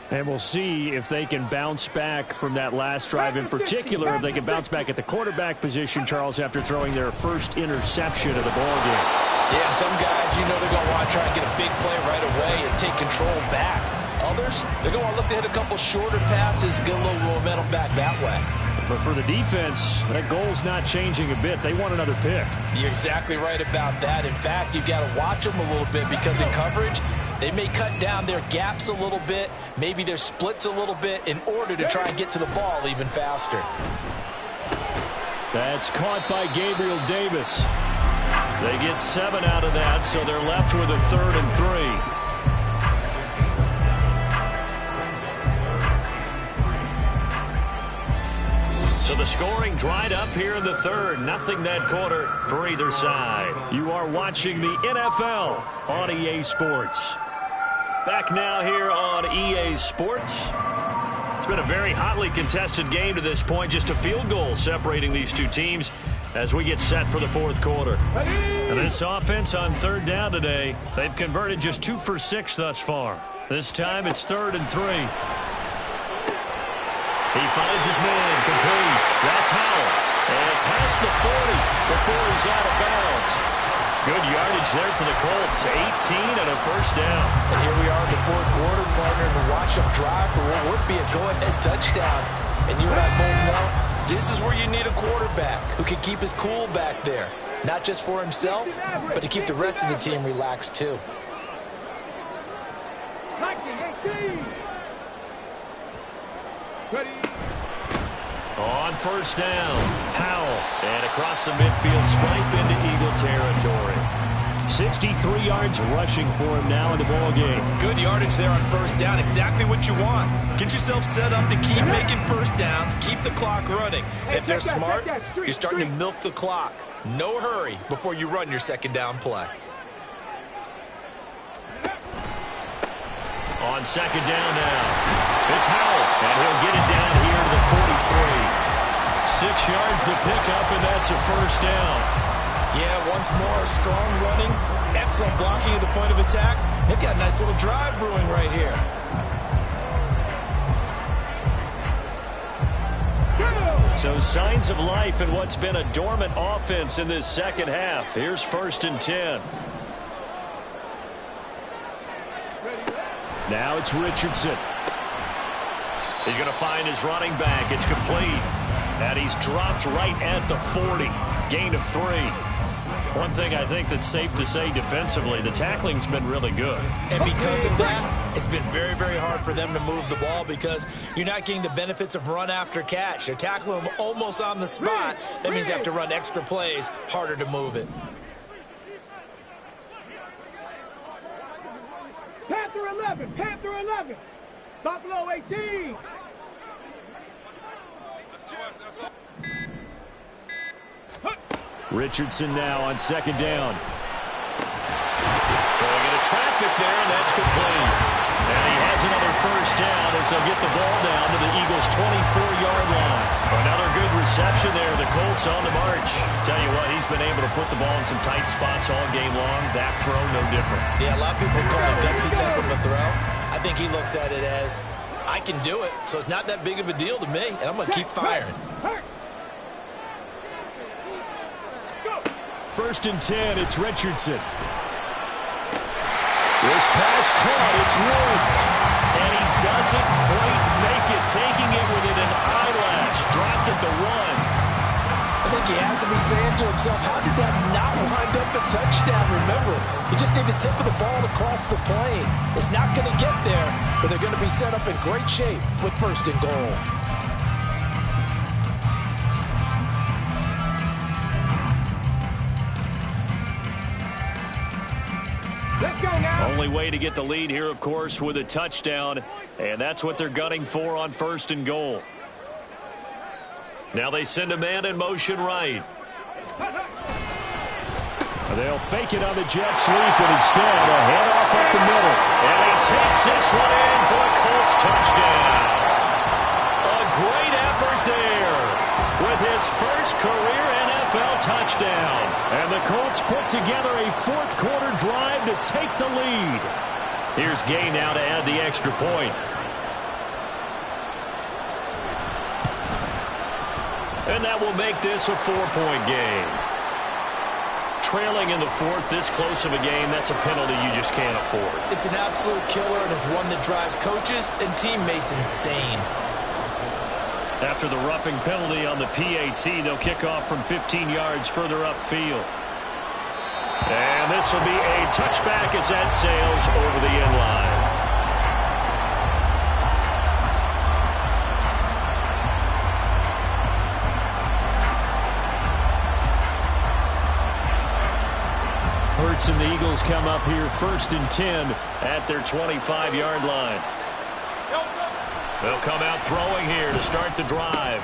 S4: And we'll see if they can bounce back from that last drive in particular, if they can bounce back at the quarterback position, Charles, after throwing their first interception of the ballgame.
S1: Yeah, some guys, they're going to want to try and get a big play right away and take control back. Others, they're going to look to hit a couple shorter passes, get a little momentum back that way.
S4: But for the defense, that goal's not changing a bit. They want another pick.
S1: You're exactly right about that. In fact, you've got to watch them a little bit because in coverage, they may cut down their gaps a little bit, maybe their splits a little bit in order to try and get to the ball even faster.
S4: That's caught by Gabriel Davis.
S2: They get 7 out of that, so they're left with a 3rd and 3. So the scoring dried up here in the 3rd. Nothing that quarter for either side.
S4: You are watching the NFL on EA Sports.
S2: Back now here on EA Sports. It's been a very hotly contested game to this point. Just a field goal separating these two teams as we get set for the 4th quarter. And this offense on 3rd down today, they've converted just 2 for 6 thus far. This time it's 3rd and 3. He finds his man, complete. That's Howell. And past the 40 before he's out of bounds. Good yardage there for the Colts. 18 and a first down.
S1: And here we are in the 4th quarter, partner, to watch them drive for what would be a go-ahead touchdown. And you and I both know this is where you need a quarterback who can keep his cool back there. Not just for himself, but to keep the rest of the team relaxed too.
S2: On first down, Howell. And across the midfield stripe into Eagle territory.
S4: 63 yards rushing for him now in the ball game.
S1: Good yardage there on first down. Exactly what you want. Get yourself set up to keep making first downs. Keep the clock running. If they're smart, you're starting to milk the clock. No hurry before you run your second down play.
S2: On second down now, it's Howell, and he'll get it down here to the 43. 6 yards the pickup, and that's a first down.
S1: Yeah, once more, strong running, excellent blocking at the point of attack. They've got a nice little drive brewing right here.
S2: So signs of life in what's been a dormant offense in this second half. Here's 1st and 10.
S4: Now it's Richardson.
S2: He's going to find his running back. It's complete. And he's dropped right at the 40. Gain of 3. One thing I think that's safe to say defensively, the tackling's been really good.
S1: And because of that, it's been very, very hard for them to move the ball because you're not getting the benefits of run after catch. They're tackling them almost on the spot. That means you have to run extra plays, harder to move it.
S3: Panther 11, Panther 11, Buffalo 18.
S4: Richardson now on second down.
S2: Throwing into traffic there, and that's complete. And he has another first down as they'll get the ball down to the Eagles' 24-yard line. Another good reception there. The Colts on the march. Tell you what, he's been able to put the ball in some tight spots all game long. That throw, no different.
S1: Yeah, a lot of people call it gutsy type of a throw. I think he looks at it as, I can do it, so it's not that big of a deal to me, and I'm going to keep firing.
S4: 1st and 10, it's Richardson. This pass caught, it's Woods.
S2: And he doesn't quite make it, taking it within an eyelash. Dropped at the 1.
S1: I think he has to be saying to himself, how did that not wind up a touchdown? Remember, you just need the tip of the ball across the plane. It's not going to get there, but they're going to be set up in great shape with 1st and goal.
S2: Only way to get the lead here, of course, with a touchdown, and that's what they're gunning for on 1st and goal. Now they send a man in motion right.
S4: They'll fake it on the jet sweep, but instead a handoff up the middle.
S2: And he takes this one in for a Colts touchdown. A great effort there with his first career NFL touchdown.
S4: And the Colts put together a 4th quarter drive to take the lead.
S2: Here's Gay now to add the extra point. And that will make this a 4-point game. Trailing in the 4th, this close of a game, that's a penalty you just can't afford.
S1: It's an absolute killer, and it's one that drives coaches and teammates insane.
S2: After the roughing penalty on the PAT, they'll kick off from 15 yards further upfield. And this will be a touchback as that sails over the end line.
S4: Hurts and the Eagles come up here 1st and 10 at their 25-yard line.
S2: They'll come out throwing here to start the drive.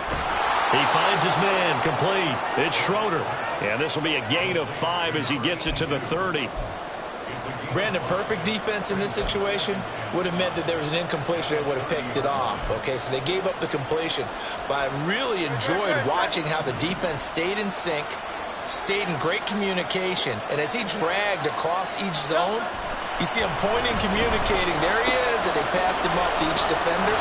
S2: He finds his man complete. It's Schroeder. And this will be a gain of 5 as he gets it to the 30.
S1: Brandon, perfect defense in this situation would have meant that there was an incompletion that would have picked it off. Okay, so they gave up the completion. But I really enjoyed watching how the defense stayed in sync, stayed in great communication. And as he dragged across each zone, you see him pointing, communicating. There he is, and they passed him up to each defender.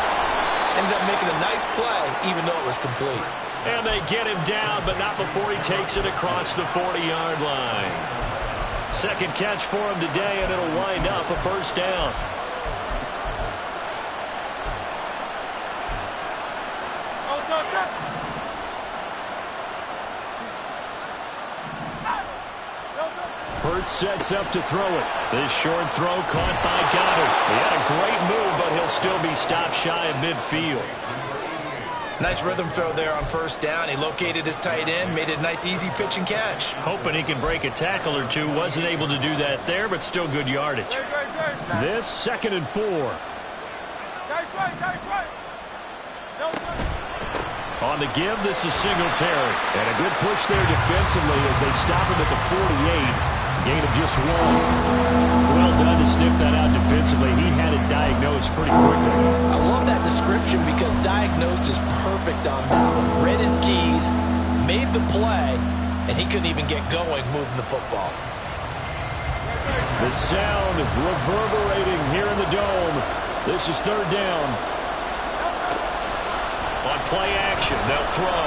S1: Ended up making a nice play, even though it was complete.
S2: And they get him down, but not before he takes it across the 40-yard line. Second catch for him today, and it'll wind up a 1st down.
S4: Hurts sets up to throw it.
S2: This short throw caught by Goddard. He had a great move, but he'll still be stopped shy of midfield.
S1: Nice rhythm throw there on first down. He located his tight end, made it a nice, easy pitch and catch.
S2: Hoping he can break a tackle or two. Wasn't able to do that there, but still good yardage.
S4: This 2nd and 4. On the give, this is Singletary. And a good push there defensively as they stop him at the 48. Gain of just 1. Well done to sniff that out defensively. He had it diagnosed pretty quickly.
S1: I love that description because diagnosed is perfect on that one. Read his keys, made the play, and he couldn't even get going moving the football.
S4: The sound reverberating here in the dome. This is 3rd down.
S2: On play action, they'll throw.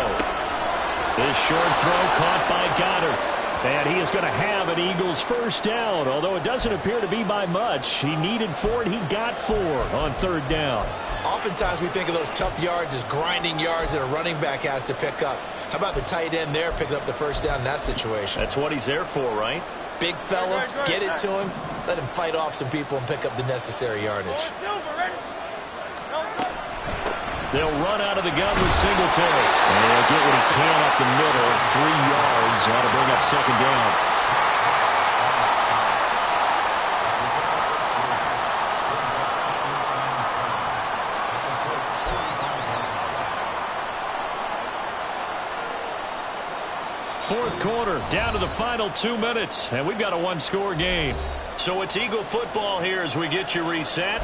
S2: This short throw caught by Goddard. And he is going to have an Eagles first down, although it doesn't appear to be by much. He needed 4, and he got 4 on 3rd down.
S1: Oftentimes we think of those tough yards as grinding yards that a running back has to pick up. How about the tight end there picking up the first down in that situation?
S2: That's what he's there for, right?
S1: Big fella, get it to him, let him fight off some people and pick up the necessary yardage.
S2: They'll run out of the gun with Singletary.
S4: And he'll get what he can up the middle. 3 yards. Ought to bring up 2nd down. Fourth quarter, down to the final 2 minutes. And we've got a 1-score game.
S2: So it's Eagle football here as we get you reset.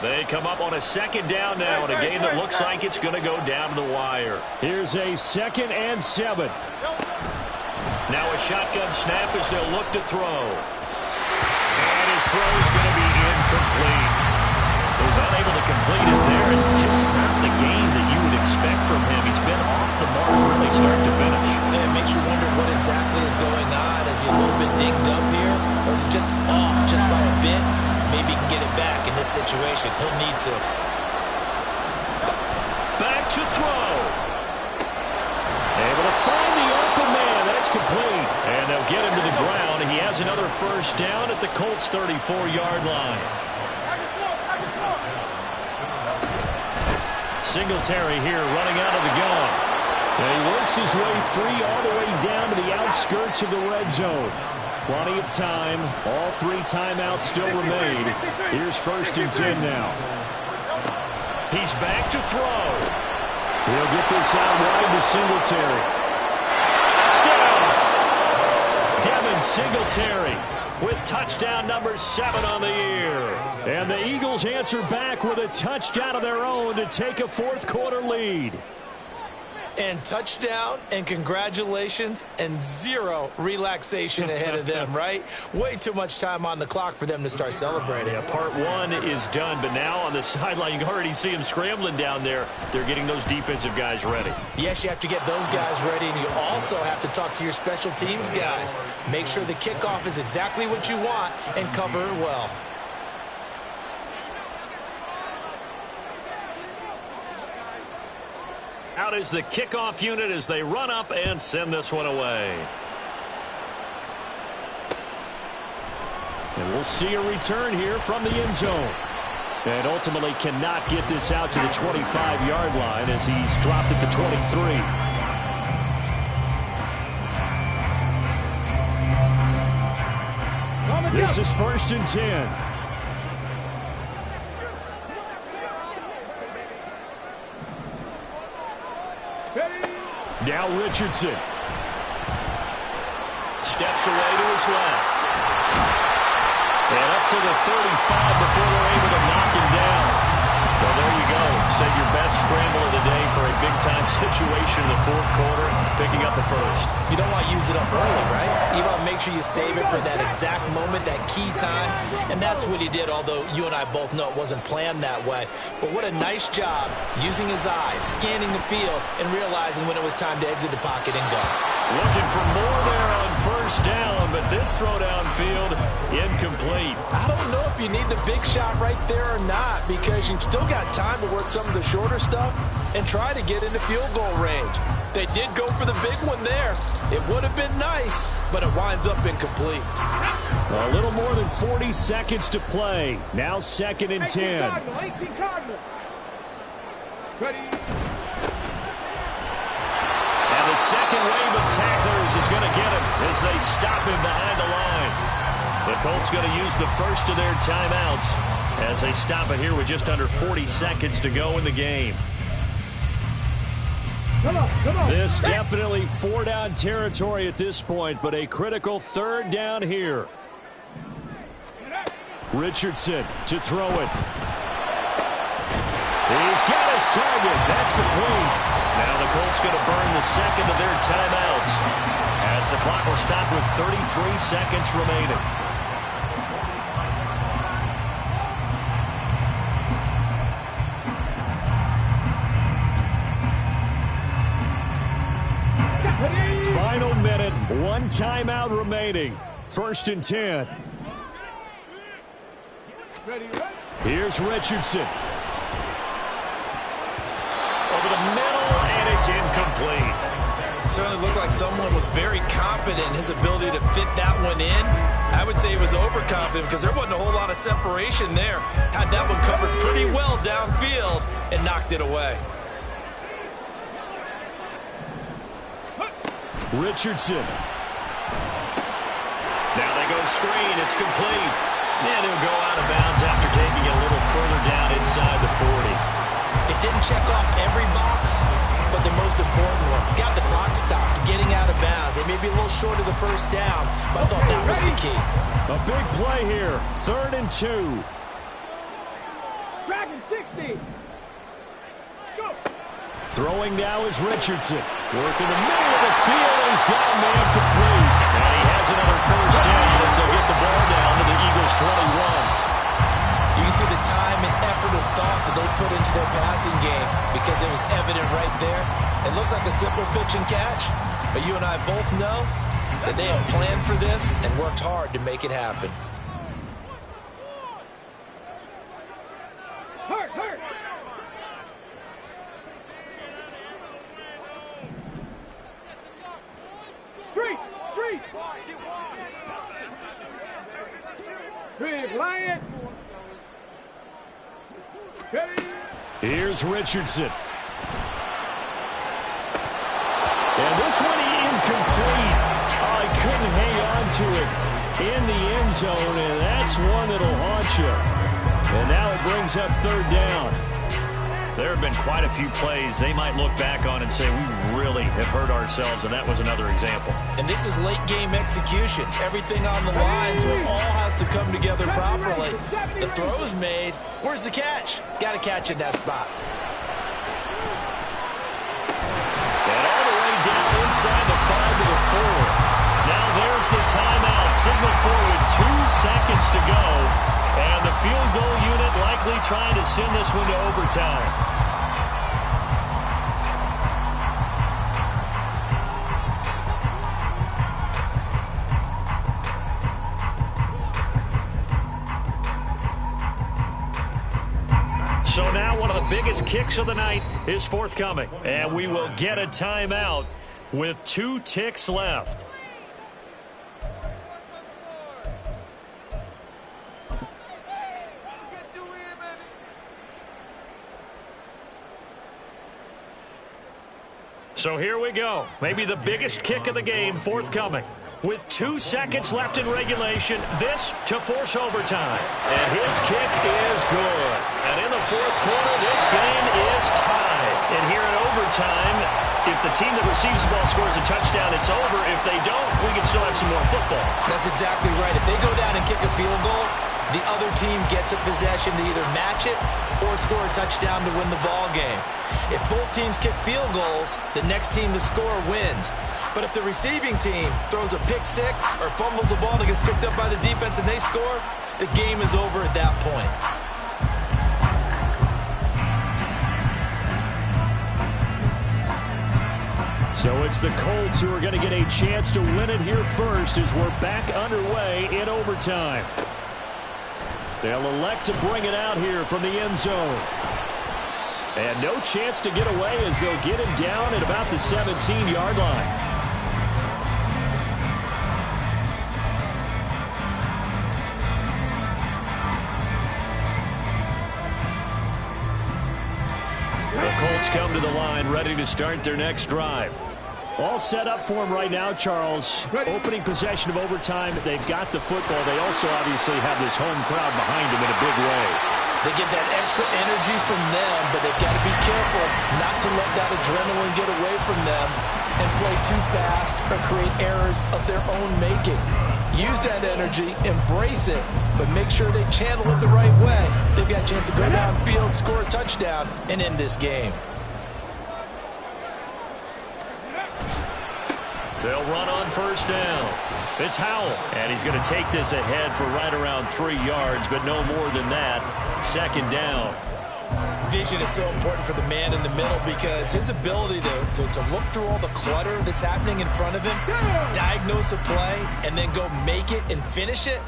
S2: They come up on a 2nd down now in a game that looks like it's going to go down to the wire.
S4: Here's a 2nd and 7.
S2: Now a shotgun snap as they'll look to throw. And his throw is going to be incomplete. He was unable to complete it there, and just not the game that you would expect from him. He's been off the mark really start to finish.
S1: Yeah, it makes you wonder what exactly is going on. Is he a little bit dinged up here, or is he just off just by a bit? Maybe he can get it back in this situation. He'll need to.
S2: Back to throw.
S4: Able to find the open man. That's complete. And they'll get him to the ground. He has another first down at the Colts' 34-yard line. Singletary here running out of the gun. And he works his way free all the way down to the outskirts of the red zone. Plenty of time. All 3 timeouts still remain. Here's 1st and 10 now.
S2: He's back to throw.
S4: He'll get this out wide to Singletary.
S2: Touchdown! Devin Singletary with touchdown number 7 on the year.
S4: And the Eagles answer back with a touchdown of their own to take a fourth-quarter lead.
S1: And touchdown, and congratulations, and 0 relaxation ahead of them, right? Way too much time on the clock for them to start celebrating.
S2: Yeah, part 1 is done, but now on the sideline, you can already see them scrambling down there. They're getting those defensive guys ready.
S1: Yes, you have to get those guys ready, and you also have to talk to your special teams guys. Make sure the kickoff is exactly what you want and cover it well.
S2: Out is the kickoff unit as they run up and send this one away.
S4: And we'll see a return here from the end zone. And ultimately cannot get this out to the 25-yard line as he's dropped at the 23. This is 1st and 10. Now Richardson.
S2: Steps away to his left. And up to the 35 before they're able to knock him down. So there you go. Said your best scramble of the day for a big-time situation in the fourth quarter, picking up the first.
S1: You don't want to use it up early, right? You want to make sure you save it for that exact moment, that key time. And that's what he did, although you and I both know it wasn't planned that way. But what a nice job using his eyes, scanning the field, and realizing when it was time to exit the pocket and go.
S2: Looking for more there on first down, but this throw downfield, incomplete.
S1: I don't know if you need the big shot right there or not, because you've still got time to work some of the shorter stuff and try to get into field goal range. They did go for the big one there. It would have been nice, but it winds up incomplete.
S4: A little more than 40 seconds to play. Now 2nd and 10.
S2: The second wave of tacklers is going to get him as they stop him behind the line. The Colts going to use the first of their timeouts as they stop it here with just under 40 seconds to go in the game.
S3: Come on.
S4: This definitely 4-down territory at this point, but a critical 3rd down here. Richardson to throw it. He's got his target. That's complete.
S2: Now the Colts going to burn the second of their timeouts as the clock will stop with 33 seconds remaining.
S4: Final minute, 1 timeout remaining. 1st and 10. Here's Richardson.
S2: Over the middle, and it's incomplete.
S1: It certainly looked like someone was very confident in his ability to fit that one in. I would say he was overconfident because there wasn't a whole lot of separation there. Had that one covered pretty well downfield and knocked it away.
S4: Richardson.
S2: Now they go screen. It's complete. And he'll go out of bounds after taking it a little further down inside the 40.
S1: It didn't check off every box, but the most important one. Got the clock stopped, getting out of bounds. It may be a little short of the first down, but I thought that was the key.
S4: A big play here. 3rd and 2.
S3: Dragon 60. Go.
S4: Throwing now is Richardson. Working the middle of the field, and he's got a man complete.
S2: And he has another first down as they'll get the ball down to the Eagles' 21.
S1: You can see the time and effort and thought that they put into their passing game because it was evident right there. It looks like a simple pitch and catch, but you and I both know that they have planned for this and worked hard to make it happen.
S3: Hurt. 3. 3 Bryant.
S4: Here's Richardson. And this one incomplete. Oh, he couldn't hang on to it in the end zone, and that's one that'll haunt you. And now it brings up 3rd down.
S2: There have been quite a few plays they might look back on and say, we really have hurt ourselves, and that was another example.
S1: And this is late game execution. Everything on the line, so it all has to come together properly. The throw's made. Where's the catch? Got to catch in that spot.
S2: And all the way down inside the 5 to the 4. Now there's the timeout. Signal forward, 2 seconds to go. And the field goal unit likely trying to send this one to overtime. So now one of the biggest kicks of the night is forthcoming. And we will get a timeout with 2 ticks left. So here we go. Maybe the biggest kick of the game forthcoming. With 2 seconds left in regulation, this to force overtime. And his kick is good. And in the 4th quarter, this game is tied. And here in overtime, if the team that receives the ball scores a touchdown, it's over. If they don't, we can still have some more football.
S1: That's exactly right. If they go down and kick a field goal, the other team gets a possession to either match it or score a touchdown to win the ball game. If both teams kick field goals, the next team to score wins. But if the receiving team throws a pick six or fumbles the ball and it gets picked up by the defense and they score, the game is over at that point.
S4: So it's the Colts who are going to get a chance to win it here first as we're back underway in overtime. They'll elect to bring it out here from the end zone. And no chance to get away as they'll get him down at about the 17-yard line. The Colts come to the line ready to start their next drive. All set up for him right now, Charles. Opening possession of overtime. They've got the football. They also obviously have this home crowd behind them in a big way.
S1: They get that extra energy from them, but they've got to be careful not to let that adrenaline get away from them and play too fast or create errors of their own making. Use that energy, embrace it, but make sure they channel it the right way. They've got a chance to go downfield, score a touchdown, and end this game.
S2: They'll run on first down. It's Howell, and he's going to take this ahead for right around 3 yards, but no more than that. Second down.
S1: Vision is so important for the man in the middle because his ability to look through all the clutter that's happening in front of him, diagnose a play, and then go make it and finish it,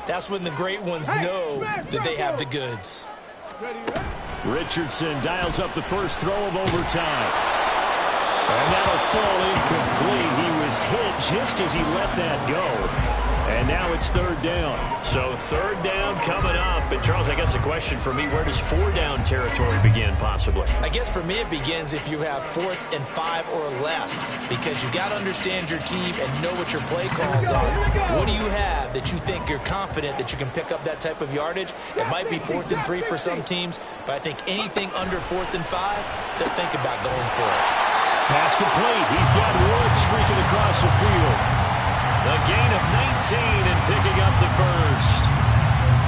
S1: that's when the great ones know that they have the goods.
S4: Richardson dials up the first throw of overtime. And that'll fall incomplete. He was hit just as he let that go. And now it's third down.
S2: So third down coming up. And, Charles, I guess the question for me, where does 4-down territory begin possibly?
S1: I guess for me it begins if you have 4th and 5 or less because you got to understand your team and know what your play calls are. What do you have that you think you're confident that you can pick up that type of yardage? It might be 4th and 3 for some teams, but I think anything under 4th and 5, they'll think about going for it.
S4: Pass complete. He's got Wood streaking across the field.
S2: The gain of 19 and picking up the first.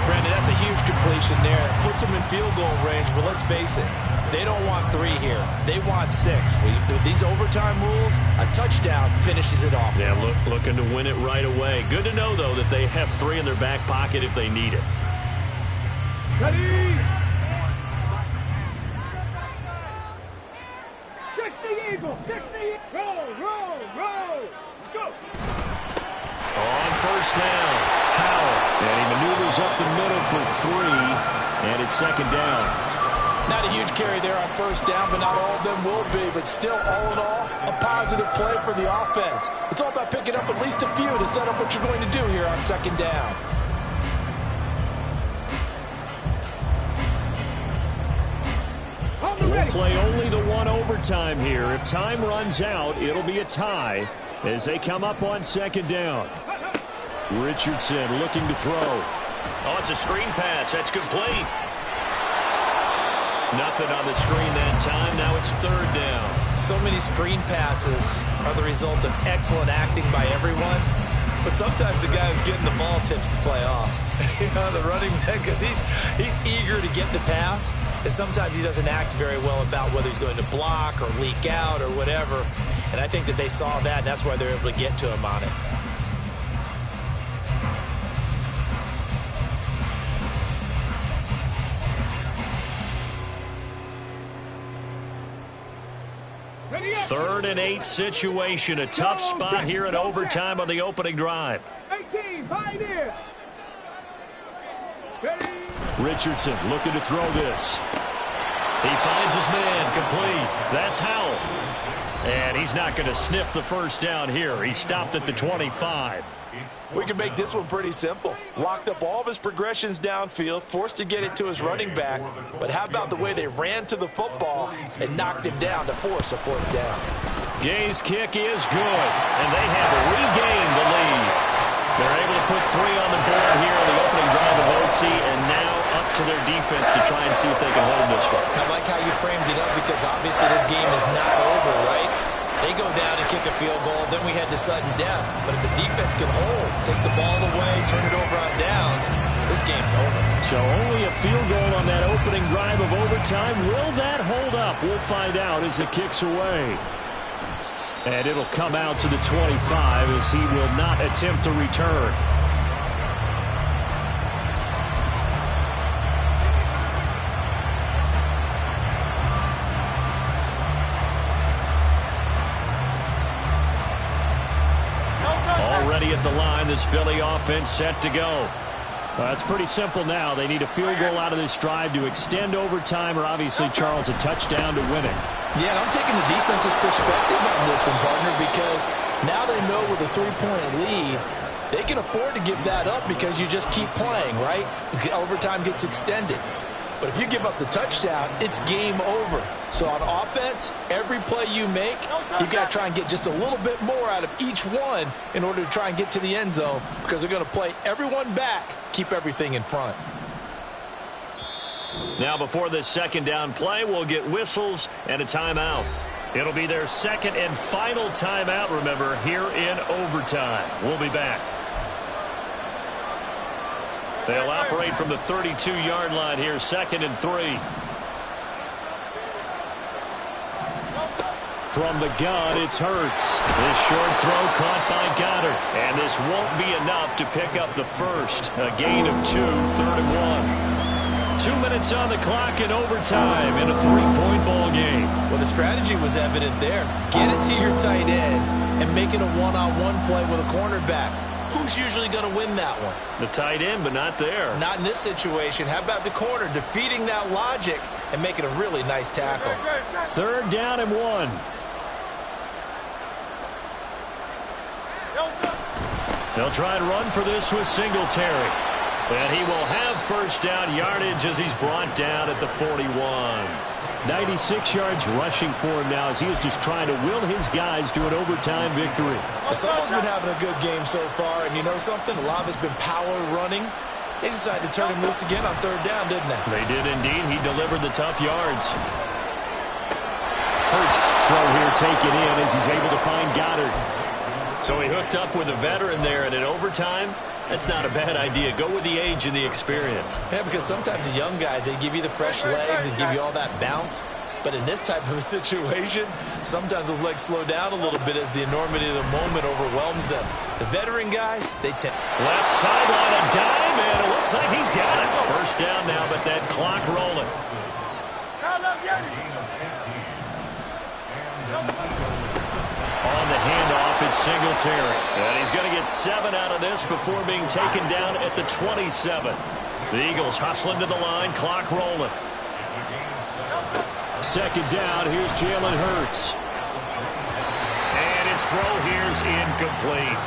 S1: Brandon, that's a huge completion there. It puts them in field goal range, but let's face it, they don't want 3 here. They want 6. With these overtime rules, a touchdown finishes it off.
S2: Yeah, looking to win it right away. Good to know, though, that they have 3 in their back pocket if they need it.
S3: Ready? Check the eagle. Check the eagle. Roll. Let's go.
S2: On first down, Howell.
S4: And he maneuvers up the middle for 3, and it's second down.
S1: Not a huge carry there on first down, but not all of them will be. But still, all in all, a positive play for the offense. It's all about picking up at least a few to set up what you're going to do here on second down.
S4: We'll play only the 1 overtime here. If time runs out, it'll be a tie as they come up on second down. Richardson looking to throw.
S2: Oh, it's a screen pass. That's complete. Nothing on the screen that time. Now it's third down.
S1: So many screen passes are the result of excellent acting by everyone. But sometimes the guy who's getting the ball tips the play off. You know, the running back, because he's eager to get the pass. And sometimes he doesn't act very well about whether he's going to block or leak out or whatever. And I think that they saw that, and that's why they're able to get to him on it.
S2: Third and 8 situation. A tough spot here in overtime on the opening drive.
S3: 18, pioneer.
S4: Richardson looking to throw this.
S2: He finds his man, complete. That's Howell. And he's not going to sniff the first down here. He stopped at the 25.
S1: We can make this one pretty simple. Locked up all of his progressions downfield, forced to get it to his running back. But how about the way they ran to the football and knocked him down to force a fourth down?
S2: Gay's kick is good, and they have regained the lead. They're able to put 3 on the board here on the opening drive of OT, and now up to their defense to try and see if they can hold this one.
S1: I like how you framed it up because obviously this game is not over, right? They go down and kick a field goal, then we head to sudden death. But if the defense can hold, take the ball away, turn it over on downs, this game's over.
S4: So only a field goal on that opening drive of overtime. Will that hold up? We'll find out as it kicks away. And it'll come out to the 25 as he will not attempt to return.
S2: Already at the line, this Philly offense set to go.
S4: It's pretty simple now. They need a field goal out of this drive to extend overtime or obviously, Charles, a touchdown to win it.
S1: Yeah, and I'm taking the defense's perspective on this one, partner, because now they know with a 3-point lead, they can afford to give that up because you just keep playing, right? Overtime gets extended. But if you give up the touchdown, it's game over. So on offense, every play you make, you've got to try and get just a little bit more out of each one in order to try and get to the end zone, because they're going to play everyone back, keep everything in front.
S2: Now before this second down play, we'll get whistles and a timeout. It'll be their second and final timeout, remember, here in overtime. We'll be back. They'll operate from the 32-yard line here, 2nd and 3.
S4: From the gun, it's Hurts.
S2: This short throw caught by Goddard. And this won't be enough to pick up the first. A gain of 2, 3rd and 1. 2 minutes on the clock in overtime in a 3-point ball game.
S1: Well, the strategy was evident there. Get it to your tight end and make it a one-on-one play with a cornerback. Who's usually going to win that one?
S2: The tight end, but not there.
S1: Not in this situation. How about the corner defeating that logic and making a really nice tackle?
S4: 3rd down and 1.
S2: They'll try and run for this with Singletary. And he will have first down yardage as he's brought down at the 41.
S4: 96 yards rushing for him now as he is just trying to will his guys to an overtime victory.
S1: Someone's been having a good game so far, and you know something? A lot of it's been power running. They decided to turn him loose again on 3rd down, didn't they?
S2: They did indeed. He delivered the tough yards.
S4: Hurts throw here taken in as he's able to find Goddard.
S2: So he hooked up with a veteran there, and in overtime, that's not a bad idea. Go with the age and the experience.
S1: Yeah, because sometimes the young guys, they give you the fresh legs and give you all that bounce. But in this type of a situation, sometimes those legs slow down a little bit as the enormity of the moment overwhelms them. The veteran guys, they tend.
S2: Left sideline, a dime, and it looks like he's got it. First down now, but that clock rolling. On the handoff, it's Singletary. And he's going to get 7 out of this before being taken down at the 27. The Eagles hustling to the line, clock rolling.
S4: 2nd down, here's Jalen Hurts.
S2: And his throw here's incomplete.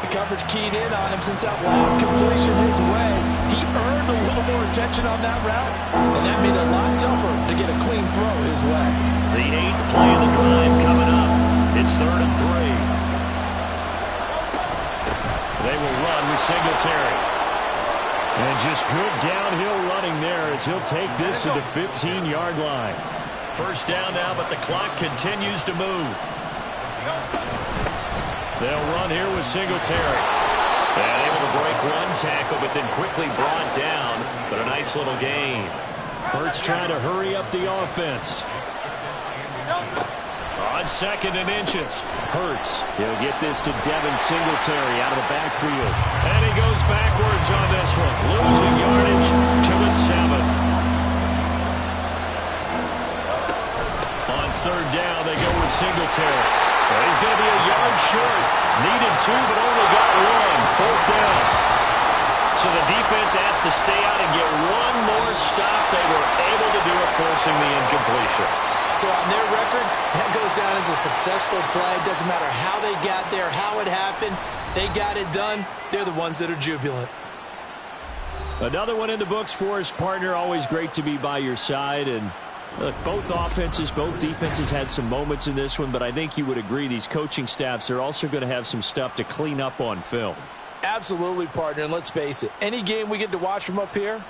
S1: The coverage keyed in on him since that last completion his way. He earned a little more attention on that route, and that made it a lot tougher to get a clean throw his way.
S2: The 8th play of the drive coming up. It's 3rd and 3. They will run with Singletary.
S4: And just good downhill running there as he'll take this to the 15-yard line.
S2: First down now, but the clock continues to move. They'll run here with Singletary. And able to break one tackle, but then quickly brought down. But a nice little gain.
S4: Hurts trying to hurry up the offense.
S2: On 2nd and inches.
S4: Hurts. He'll get this to Devin Singletary out of the backfield.
S2: And he goes backwards on this one. Losing yardage to the 7. On 3rd down, they go with Singletary. And he's going to be a yard short. Needed 2, but only got 1. 4th down. So the defense has to stay out and get one more stop. They were able to do it, forcing the incompletion.
S1: So on their record, that goes down as a successful play. Doesn't matter how they got there, how it happened. They got it done. They're the ones that are jubilant.
S4: Another one in the books for us, partner. Always great to be by your side. And look, both offenses, both defenses had some moments in this one, but I think you would agree these coaching staffs are also going to have some stuff to clean up on film.
S1: Absolutely, partner. And let's face it, any game we get to watch from up here,